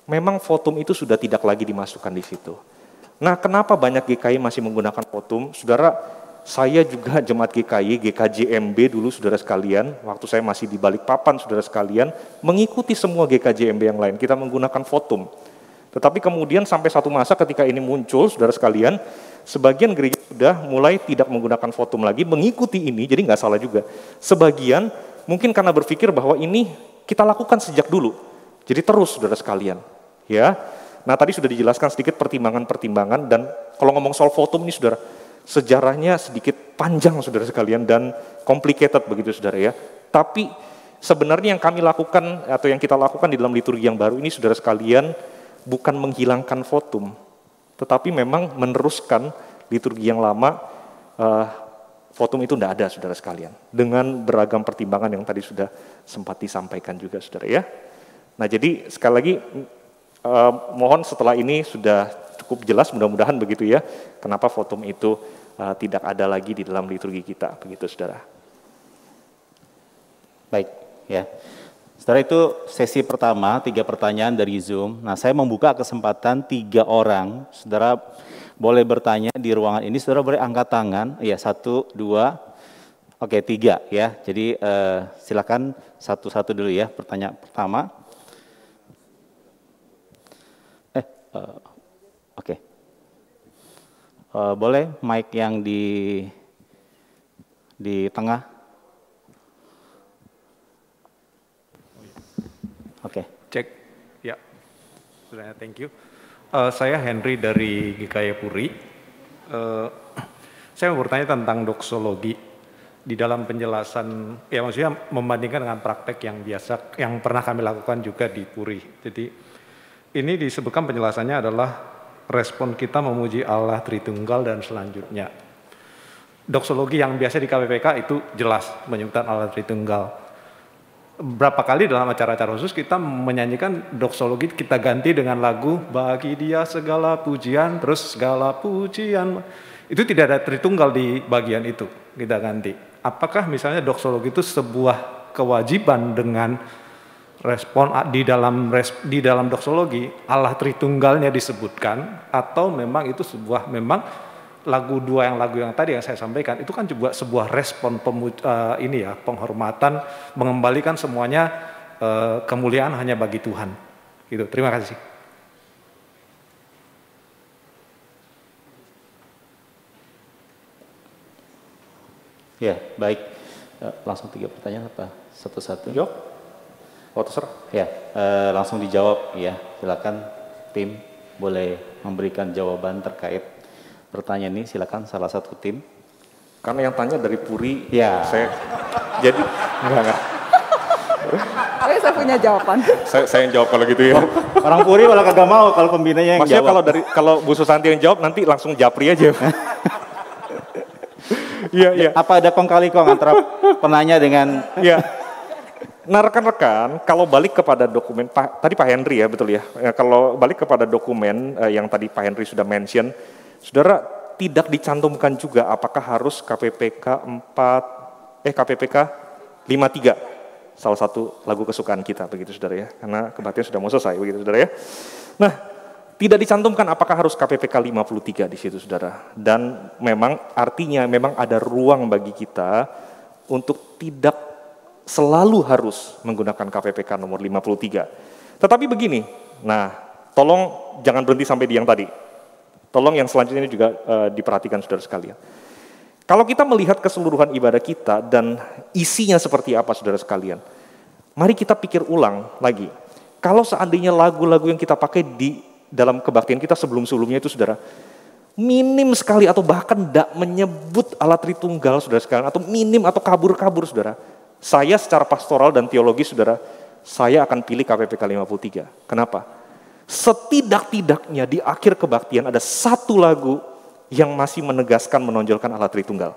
memang fotum itu sudah tidak lagi dimasukkan di situ. Nah, kenapa banyak GKI masih menggunakan fotum? Saudara, saya juga jemaat GKI, GKJMB dulu saudara sekalian, waktu saya masih di Balikpapan saudara sekalian, mengikuti semua GKJMB yang lain, kita menggunakan fotum. Tetapi kemudian sampai satu masa ketika ini muncul saudara sekalian, sebagian gereja sudah mulai tidak menggunakan fotum lagi, mengikuti ini, jadi nggak salah juga. Sebagian mungkin karena berpikir bahwa ini kita lakukan sejak dulu, jadi terus saudara sekalian. Ya, nah tadi sudah dijelaskan sedikit pertimbangan-pertimbangan dan kalau ngomong soal fotum ini saudara, sejarahnya sedikit panjang saudara sekalian dan complicated begitu saudara ya. Tapi sebenarnya yang kami lakukan atau yang kita lakukan di dalam liturgi yang baru ini saudara sekalian bukan menghilangkan fotum, tetapi memang meneruskan liturgi yang lama. Fotum itu tidak ada saudara sekalian dengan beragam pertimbangan yang tadi sudah sempat disampaikan juga saudara ya. Nah jadi sekali lagi mohon setelah ini sudah cukup jelas mudah-mudahan begitu ya, kenapa fotum itu tidak ada lagi di dalam liturgi kita, begitu saudara. Baik, ya. Setelah itu sesi pertama, 3 pertanyaan dari Zoom. Nah, saya membuka kesempatan 3 orang, saudara boleh bertanya di ruangan ini, saudara boleh angkat tangan, ya 1, 2, oke 3 ya. Jadi silakan satu-satu dulu ya, pertanyaan pertama. Oke. Boleh mic yang di tengah? Oke. Cek. Ya. Sudah, thank you. Saya Henry dari GKI Puri. Saya mau bertanya tentang doksologi di dalam penjelasan, ya maksudnya membandingkan dengan praktek yang biasa, yang pernah kami lakukan juga di Puri. Jadi ini disebutkan penjelasannya adalah respon kita memuji Allah Tritunggal dan selanjutnya. Doksologi yang biasa di KPPK itu jelas menyebutkan Allah Tritunggal. Berapa kali dalam acara-acara khusus kita menyanyikan doksologi, kita ganti dengan lagu bagi dia segala pujian, terus segala pujian. Itu tidak ada Tritunggal di bagian itu, kita ganti. Apakah misalnya doksologi itu sebuah kewajiban dengan respon di dalam doksologi Allah Tritunggalnya disebutkan, atau memang itu sebuah memang lagu yang tadi yang saya sampaikan itu kan juga sebuah respon penghormatan, mengembalikan semuanya kemuliaan hanya bagi Tuhan. Gitu. Terima kasih. Ya, baik. Langsung 3 pertanyaan apa? Satu-satu. Yo. Oh, terserah. Ya, langsung dijawab ya. Silakan tim boleh memberikan jawaban terkait pertanyaan ini. Silakan salah satu tim. Karena yang tanya dari Puri, ya. Saya jadi enggak. Saya punya jawaban. Saya yang jawab kalau gitu ya. Orang Puri malah kagak mau kalau pembinanya yang Maksudnya jawab. kalau Bu Susanti yang jawab nanti langsung japri aja. Iya, iya. Apa ada kong kali kong antara penanya dengan Iya. Nah rekan-rekan, kalau balik kepada dokumen, tadi Pak Henry ya betul ya, kalau balik kepada dokumen yang tadi Pak Henry sudah mention, saudara tidak dicantumkan juga apakah harus KPPK 53, salah satu lagu kesukaan kita begitu saudara ya, karena kebaktian sudah mau selesai begitu saudara ya. Nah tidak dicantumkan apakah harus KPPK 53 di situ saudara, dan memang artinya memang ada ruang bagi kita untuk tidak selalu harus menggunakan KPPK nomor 53. Tetapi begini, nah tolong jangan berhenti sampai di yang tadi. Tolong yang selanjutnya ini juga diperhatikan saudara sekalian. Kalau kita melihat keseluruhan ibadah kita dan isinya seperti apa saudara sekalian, mari kita pikir ulang lagi. Kalau seandainya lagu-lagu yang kita pakai di dalam kebaktian kita sebelum-sebelumnya itu saudara, minim sekali atau bahkan tidak menyebut Allah Tritunggal saudara sekalian, atau minim atau kabur-kabur saudara. Saya secara pastoral dan teologi saudara, saya akan pilih KPPK 53. Kenapa? Setidak-tidaknya di akhir kebaktian ada satu lagu yang masih menegaskan, menonjolkan Allah Tritunggal.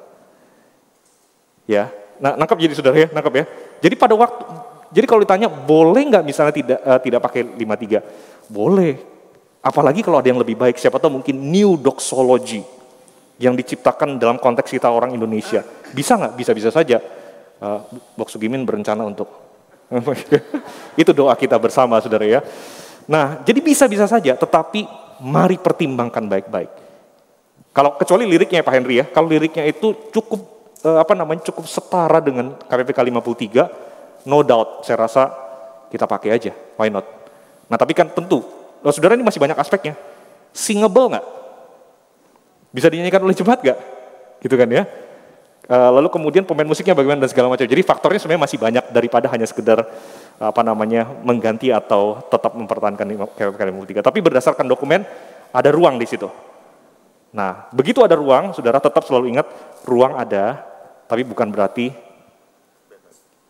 Ya, nah, nangkap jadi saudara ya, nangkap ya. Jadi kalau ditanya boleh nggak misalnya tidak pakai 53? Boleh. Apalagi kalau ada yang lebih baik, siapa tahu mungkin new doxology yang diciptakan dalam konteks kita orang Indonesia. Bisa nggak? Bisa saja. Bok Sugimin berencana untuk itu doa kita bersama, saudara ya. Nah, jadi bisa saja, tetapi mari pertimbangkan baik-baik. Kalau kecuali liriknya Pak Henry ya, kalau liriknya itu cukup cukup setara dengan KPPK 53, no doubt saya rasa kita pakai aja, why not? Nah, tapi kan tentu, saudara ini masih banyak aspeknya. Singable nggak? Bisa dinyanyikan oleh jemaat nggak? Gitu kan ya. Lalu kemudian pemain musiknya bagaimana dan segala macam. Jadi faktornya sebenarnya masih banyak daripada hanya sekedar mengganti atau tetap mempertahankan KPPK 53. Tapi berdasarkan dokumen ada ruang di situ. Nah, begitu ada ruang, saudara tetap selalu ingat ruang ada, tapi bukan berarti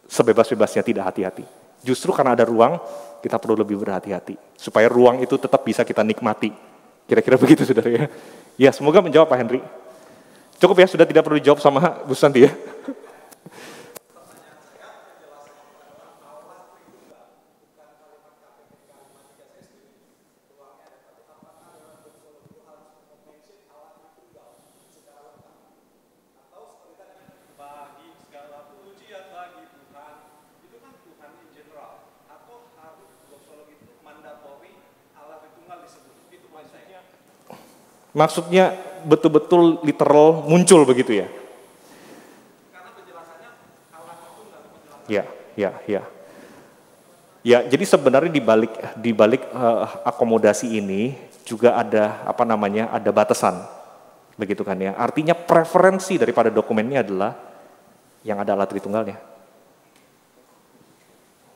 sebebas-bebasnya tidak hati-hati. Justru karena ada ruang, kita perlu lebih berhati-hati supaya ruang itu tetap bisa kita nikmati. Kira-kira begitu, saudara ya. Ya, semoga menjawab Pak Henry. Cukup ya, sudah tidak perlu dijawab sama Bu Santi ya. Maksudnya betul-betul literal muncul begitu ya? Karena penjelasannya Allah itu nggak penjelasan. Ya, jadi sebenarnya di balik akomodasi ini juga ada ada batasan, begitu kan ya? Artinya preferensi daripada dokumen ini adalah yang ada Allah Tritunggalnya.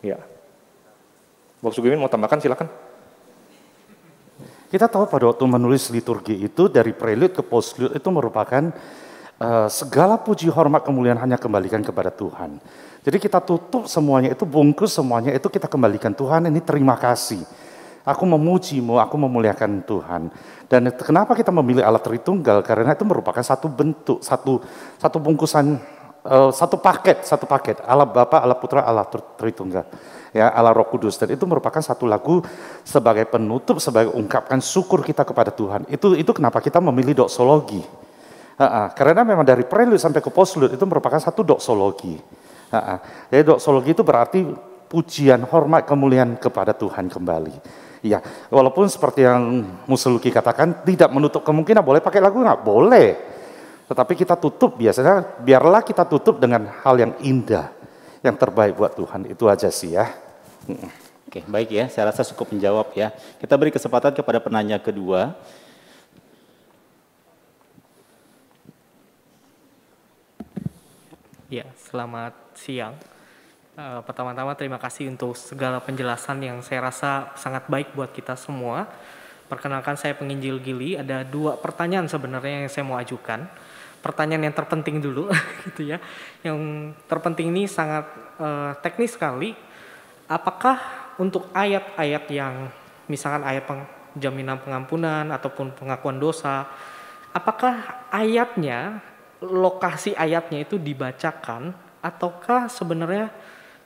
Ya, Bok Sugimin mau tambahkan silakan. Kita tahu pada waktu menulis liturgi itu dari prelude ke postlude itu merupakan segala puji hormat kemuliaan hanya kembalikan kepada Tuhan. Jadi kita tutup semuanya itu, bungkus semuanya itu kita kembalikan Tuhan, ini terima kasih. Aku memujimu, aku memuliakan Tuhan. Dan kenapa kita memilih Allah Tritunggal? Karena itu merupakan satu bentuk, satu bungkusan, satu paket. Allah Bapa, Allah Putra, Allah Tritunggal. Ya, Allah Roh Kudus, dan itu merupakan satu lagu sebagai penutup, sebagai ungkapkan syukur kita kepada Tuhan. Itu kenapa kita memilih doksologi. Karena memang dari prelude sampai ke postlude itu merupakan satu doksologi. Jadi doksologi itu berarti pujian, hormat, kemuliaan kepada Tuhan kembali. Ya, walaupun seperti yang Musuluki katakan, tidak menutup kemungkinan boleh pakai lagu, nggak boleh. Tetapi kita tutup biasanya, biarlah kita tutup dengan hal yang indah, yang terbaik buat Tuhan. Itu aja sih ya. Oke, baik ya, saya rasa cukup menjawab ya. Kita beri kesempatan kepada penanya kedua. Ya, selamat siang. Pertama-tama terima kasih untuk segala penjelasan yang saya rasa sangat baik buat kita semua. Perkenalkan saya penginjil Gili, ada 2 pertanyaan sebenarnya yang saya mau ajukan. Pertanyaan yang terpenting dulu, gitu ya. Yang terpenting ini sangat teknis sekali. Apakah untuk ayat-ayat yang misalkan ayat jaminan pengampunan ataupun pengakuan dosa, apakah ayatnya, lokasi ayatnya itu dibacakan ataukah sebenarnya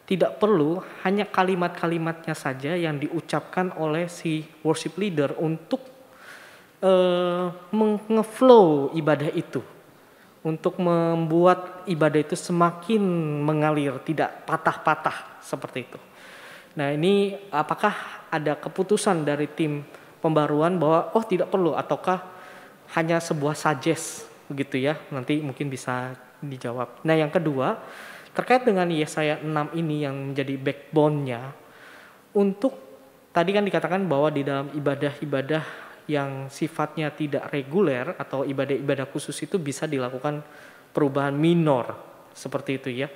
tidak perlu hanya kalimat-kalimatnya saja yang diucapkan oleh si worship leader untuk mengeflow ibadah itu, untuk membuat ibadah itu semakin mengalir, tidak patah-patah seperti itu. Nah, ini apakah ada keputusan dari tim pembaruan bahwa tidak perlu, ataukah hanya sebuah suggest begitu ya? Nanti mungkin bisa dijawab. Nah, yang kedua, terkait dengan Yesaya 6 ini yang menjadi backbone-nya, untuk tadi kan dikatakan bahwa di dalam ibadah-ibadah yang sifatnya tidak reguler atau ibadah-ibadah khusus itu bisa dilakukan perubahan minor seperti itu ya.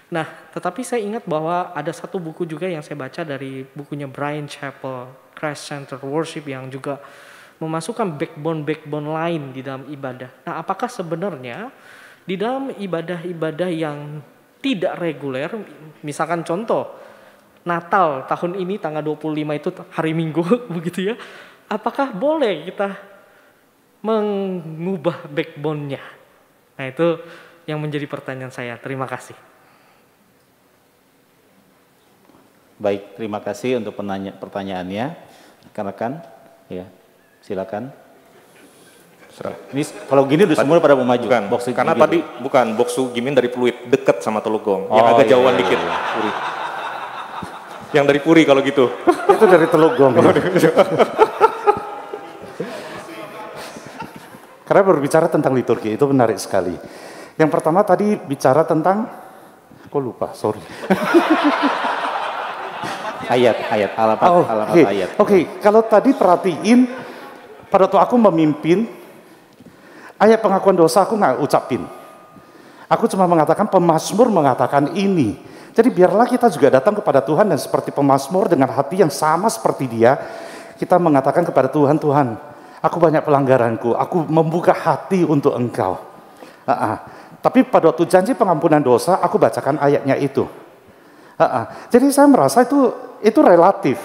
Nah, tetapi saya ingat bahwa ada satu buku juga yang saya baca dari bukunya Bryan Chapell, Christ Centered Worship, yang juga memasukkan backbone lain di dalam ibadah. Nah, apakah sebenarnya di dalam ibadah-ibadah yang tidak reguler, misalkan contoh, Natal tahun ini tanggal 25 itu hari Minggu begitu ya. Apakah boleh kita mengubah backbone-nya? Nah itu yang menjadi pertanyaan saya. Terima kasih. Baik, terima kasih untuk pertanyaannya. Rekan-rekan, ya, silakan. Ini kalau gini udah semua pada mau maju. Bukan, karena tadi bukan Boksu Gimin dari Pluit, dekat sama Telugong. Yang agak jauhan dikit, Puri. Yang dari Puri kalau gitu. Itu dari Telugong. Karena berbicara tentang liturgi itu menarik sekali. Yang pertama tadi bicara tentang, kok lupa, sorry. alamat ayat. Oke, kalau tadi perhatiin, pada waktu aku memimpin, ayat pengakuan dosa aku nggak ucapin. Aku cuma mengatakan pemazmur mengatakan ini. Jadi biarlah kita juga datang kepada Tuhan dan seperti pemazmur dengan hati yang sama seperti dia, kita mengatakan kepada Tuhan, Tuhan, aku banyak pelanggaranku, aku membuka hati untuk Engkau. Tapi pada waktu janji pengampunan dosa, aku bacakan ayatnya itu. Jadi saya merasa itu relatif.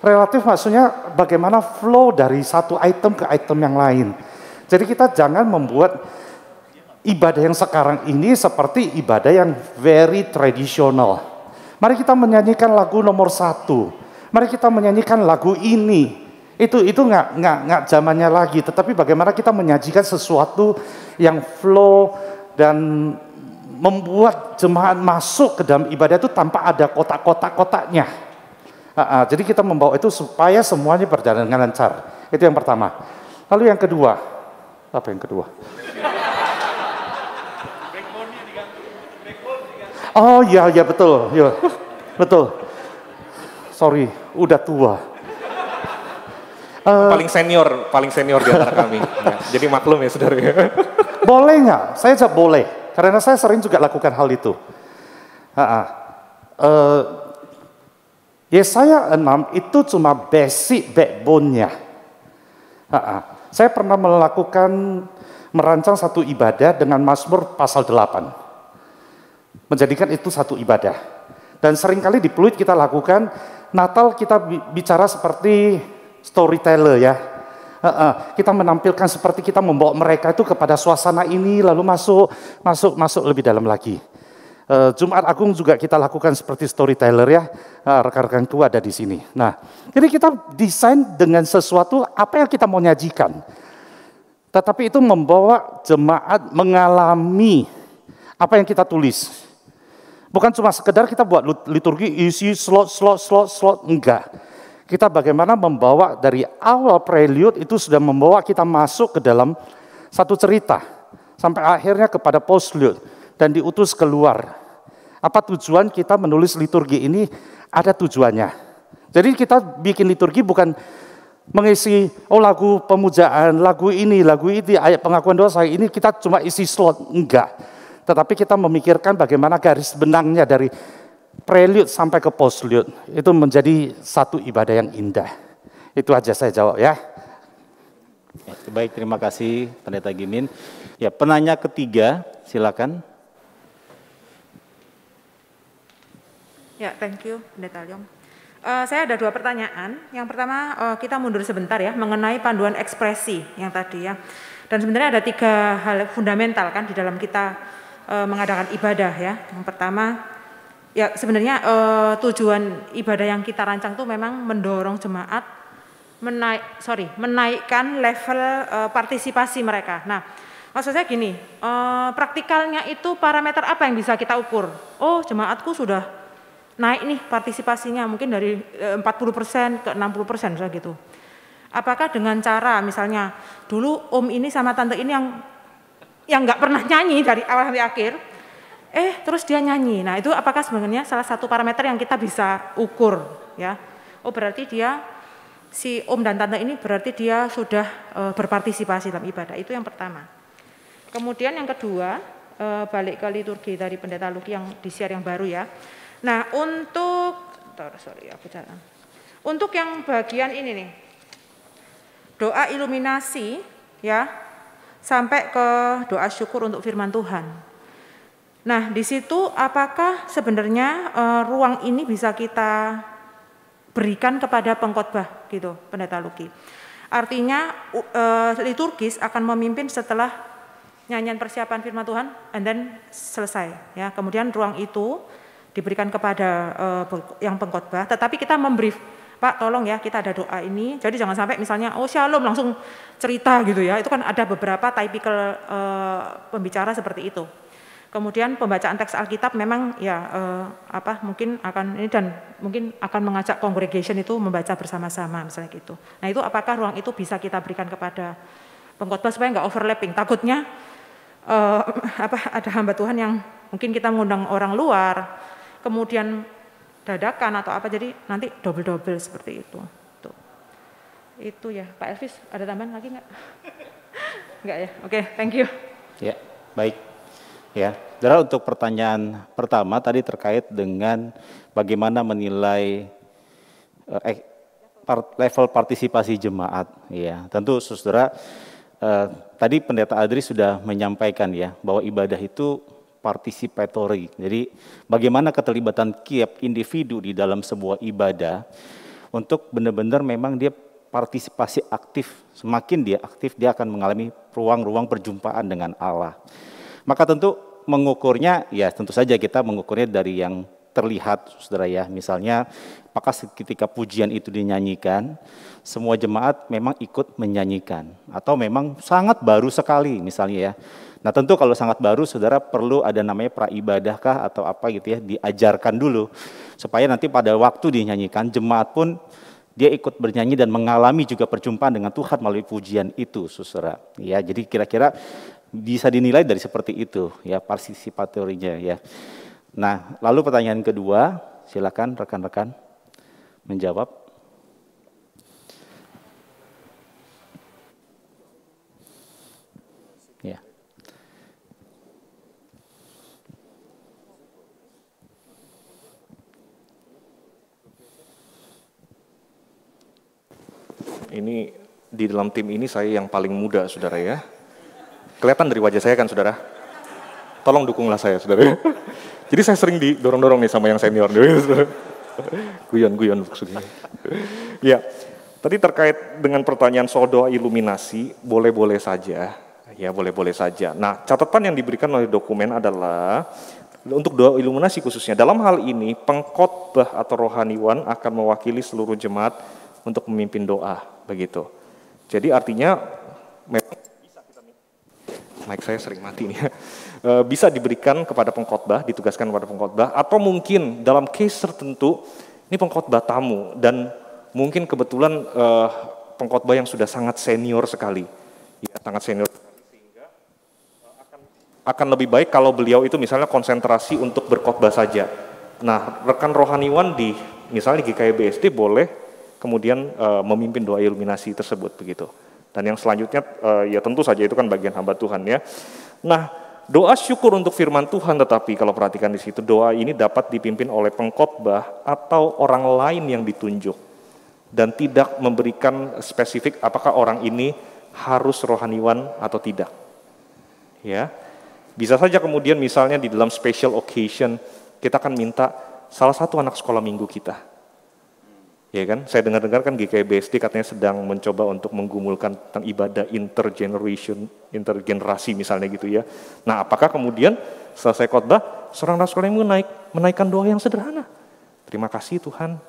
Relatif maksudnya bagaimana flow dari satu item ke item yang lain. Jadi kita jangan membuat ibadah yang sekarang ini seperti ibadah yang very tradisional. Mari kita menyanyikan lagu nomor 1. Mari kita menyanyikan lagu ini. Itu nggak zamannya lagi. Tetapi bagaimana kita menyajikan sesuatu yang flow dan membuat jemaat masuk ke dalam ibadah itu tanpa ada kotak-kotak-kotaknya. Jadi kita membawa itu supaya semuanya berjalan dengan lancar. Itu yang pertama. Lalu yang kedua, apa yang kedua? Oh iya betul, ya betul. Sorry, udah tua. Paling senior di antara kami. Ya, jadi maklum ya saudara. Boleh nggak? Saya jawab boleh, karena saya sering juga lakukan hal itu. Yesaya 6 itu cuma basic backbone-nya. Saya pernah merancang satu ibadah dengan Mazmur pasal 8. Menjadikan itu satu ibadah. Dan seringkali di Pluit kita lakukan, Natal kita bicara seperti storyteller ya. Kita menampilkan seperti kita membawa mereka itu kepada suasana ini, lalu masuk lebih dalam lagi. Jumat Agung juga kita lakukan seperti storyteller ya, rekan-rekanku ada di sini. Nah, jadi kita desain dengan sesuatu apa yang kita mau nyajikan. Tetapi itu membawa jemaat mengalami apa yang kita tulis. Bukan cuma sekedar kita buat liturgi isi slot, enggak. Kita bagaimana membawa dari awal prelude itu sudah membawa kita masuk ke dalam satu cerita. Sampai akhirnya kepada postlude. Dan diutus keluar. Apa tujuan kita menulis liturgi ini? Ada tujuannya. Jadi kita bikin liturgi bukan mengisi lagu pemujaan, lagu ini, ayat pengakuan dosa ini kita cuma isi slot, enggak. Tetapi kita memikirkan bagaimana garis benangnya dari prelude sampai ke postlude. Itu menjadi satu ibadah yang indah. Itu aja saya jawab ya. Baik, terima kasih Pendeta Gimin. Ya, penanya ketiga, silakan. Ya, thank you, Pendeta Leong. Saya ada 2 pertanyaan. Yang pertama, kita mundur sebentar ya, mengenai panduan ekspresi yang tadi ya. Dan sebenarnya ada 3 hal fundamental kan di dalam kita mengadakan ibadah ya. Yang pertama, ya sebenarnya tujuan ibadah yang kita rancang itu memang mendorong jemaat menaikkan level partisipasi mereka. Nah, maksud saya gini, praktikalnya itu parameter apa yang bisa kita ukur? Oh, jemaatku sudah naik nih partisipasinya mungkin dari 40% ke 60% misalnya gitu. Apakah dengan cara misalnya dulu om ini sama tante ini yang nggak pernah nyanyi dari awal sampai akhir, terus dia nyanyi. Nah itu apakah sebenarnya salah satu parameter yang kita bisa ukur ya? Oh berarti si om dan tante ini berarti dia sudah berpartisipasi dalam ibadah. Itu yang pertama. Kemudian yang kedua, balik ke liturgi dari Pendeta Luki yang di-share yang baru ya. Nah, untuk yang bagian ini nih, doa iluminasi ya, sampai ke doa syukur untuk firman Tuhan. Nah, di situ apakah sebenarnya ruang ini bisa kita berikan kepada pengkhotbah gitu, Pendeta Luki. Artinya liturgis akan memimpin setelah nyanyian persiapan firman Tuhan and then selesai ya. Kemudian ruang itu diberikan kepada yang pengkhotbah, tetapi kita membrief, Pak tolong ya kita ada doa ini, jadi jangan sampai misalnya oh shalom langsung cerita gitu ya, itu kan ada beberapa tipikal pembicara seperti itu. Kemudian pembacaan teks Alkitab memang ya mungkin akan ini dan mungkin akan mengajak congregation itu membaca bersama-sama misalnya gitu. Nah itu apakah ruang itu bisa kita berikan kepada pengkhotbah supaya nggak overlapping, takutnya ada hamba Tuhan yang mungkin kita mengundang orang luar, kemudian dadakan atau apa, jadi nanti double-double seperti itu. Tuh. Itu ya, Pak Elvis, ada tambahan lagi nggak? Nggak ya, oke, thank you. Ya, baik. Ya, saudara, untuk pertanyaan pertama tadi terkait dengan bagaimana menilai level partisipasi jemaat. Ya, tentu saudara, tadi Pendeta Adri sudah menyampaikan ya bahwa ibadah itu participatory. Jadi bagaimana keterlibatan tiap individu di dalam sebuah ibadah untuk benar-benar memang dia partisipasi aktif. Semakin dia aktif, dia akan mengalami ruang-ruang perjumpaan dengan Allah. Maka tentu mengukurnya, ya tentu saja kita mengukurnya dari yang terlihat, saudara ya. Misalnya, apakah ketika pujian itu dinyanyikan, semua jemaat memang ikut menyanyikan. Atau memang sangat baru sekali misalnya ya. Nah tentu kalau sangat baru, saudara perlu ada namanya praibadahkah atau apa gitu ya, diajarkan dulu. Supaya nanti pada waktu dinyanyikan, jemaat pun dia ikut bernyanyi dan mengalami juga perjumpaan dengan Tuhan melalui pujian itu, saudara. Ya, jadi kira-kira bisa dinilai dari seperti itu, ya partisipatorinya ya. Nah, lalu pertanyaan kedua, silakan rekan-rekan menjawab. Ya. Ini di dalam tim ini saya yang paling muda, saudara ya. Kelihatan dari wajah saya kan, saudara? Tolong dukunglah saya, saudara. Jadi saya sering didorong-dorong nih sama yang senior. Guyon maksudnya. Ya, tadi terkait dengan pertanyaan soal doa iluminasi, boleh-boleh saja. Ya, boleh-boleh saja. Nah, catatan yang diberikan oleh dokumen adalah untuk doa iluminasi khususnya. Dalam hal ini, pengkhotbah atau rohaniwan akan mewakili seluruh jemaat untuk memimpin doa, begitu. Jadi artinya memang mic saya sering mati nih. Bisa diberikan kepada pengkhotbah, ditugaskan kepada pengkhotbah, atau mungkin dalam case tertentu ini pengkhotbah tamu dan mungkin kebetulan pengkhotbah yang sudah sangat senior sekali, ya sangat senior sehingga akan lebih baik kalau beliau itu misalnya konsentrasi untuk berkhotbah saja. Nah, rekan rohaniwan di misalnya di GKI BSD boleh kemudian memimpin doa iluminasi tersebut begitu. Dan yang selanjutnya ya tentu saja itu kan bagian hamba Tuhan ya. Nah, doa syukur untuk firman Tuhan, tetapi kalau perhatikan di situ doa ini dapat dipimpin oleh pengkhotbah atau orang lain yang ditunjuk dan tidak memberikan spesifik apakah orang ini harus rohaniwan atau tidak. Ya. Bisa saja kemudian misalnya di dalam special occasion kita akan minta salah satu anak sekolah minggu kita. Ya kan, saya dengar-dengar kan GKI BSD katanya sedang mencoba untuk menggumulkan tentang ibadah intergenerasi misalnya gitu ya. Nah, apakah kemudian selesai khotbah seorang anak sekolah minggu menaikkan doa yang sederhana? Terima kasih Tuhan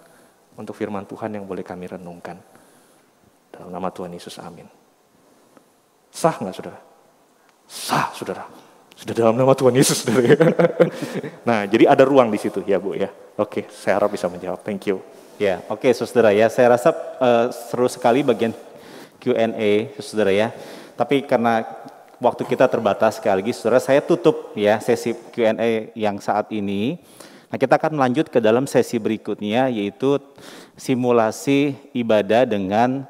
untuk firman Tuhan yang boleh kami renungkan. Dalam nama Tuhan Yesus, amin. Sah nggak saudara? Sah saudara. Sudah dalam nama Tuhan Yesus saudara. Nah, jadi ada ruang di situ ya Bu ya. Oke, saya harap bisa menjawab. Thank you. Ya, oke saudara ya, saya rasa seru sekali bagian Q&A saudara ya. Tapi karena waktu kita terbatas sekali lagi saudara, saya tutup ya sesi Q&A yang saat ini. Nah, kita akan lanjut ke dalam sesi berikutnya yaitu simulasi ibadah dengan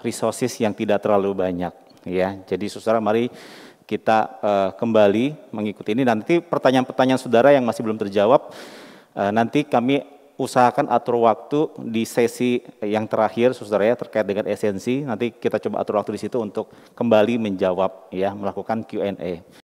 resources yang tidak terlalu banyak ya. Jadi saudara mari kita kembali mengikuti ini. Nanti pertanyaan-pertanyaan saudara yang masih belum terjawab nanti kami usahakan atur waktu di sesi yang terakhir, saudara ya, terkait dengan esensi. Nanti kita coba atur waktu di situ untuk kembali menjawab, ya, melakukan Q&A.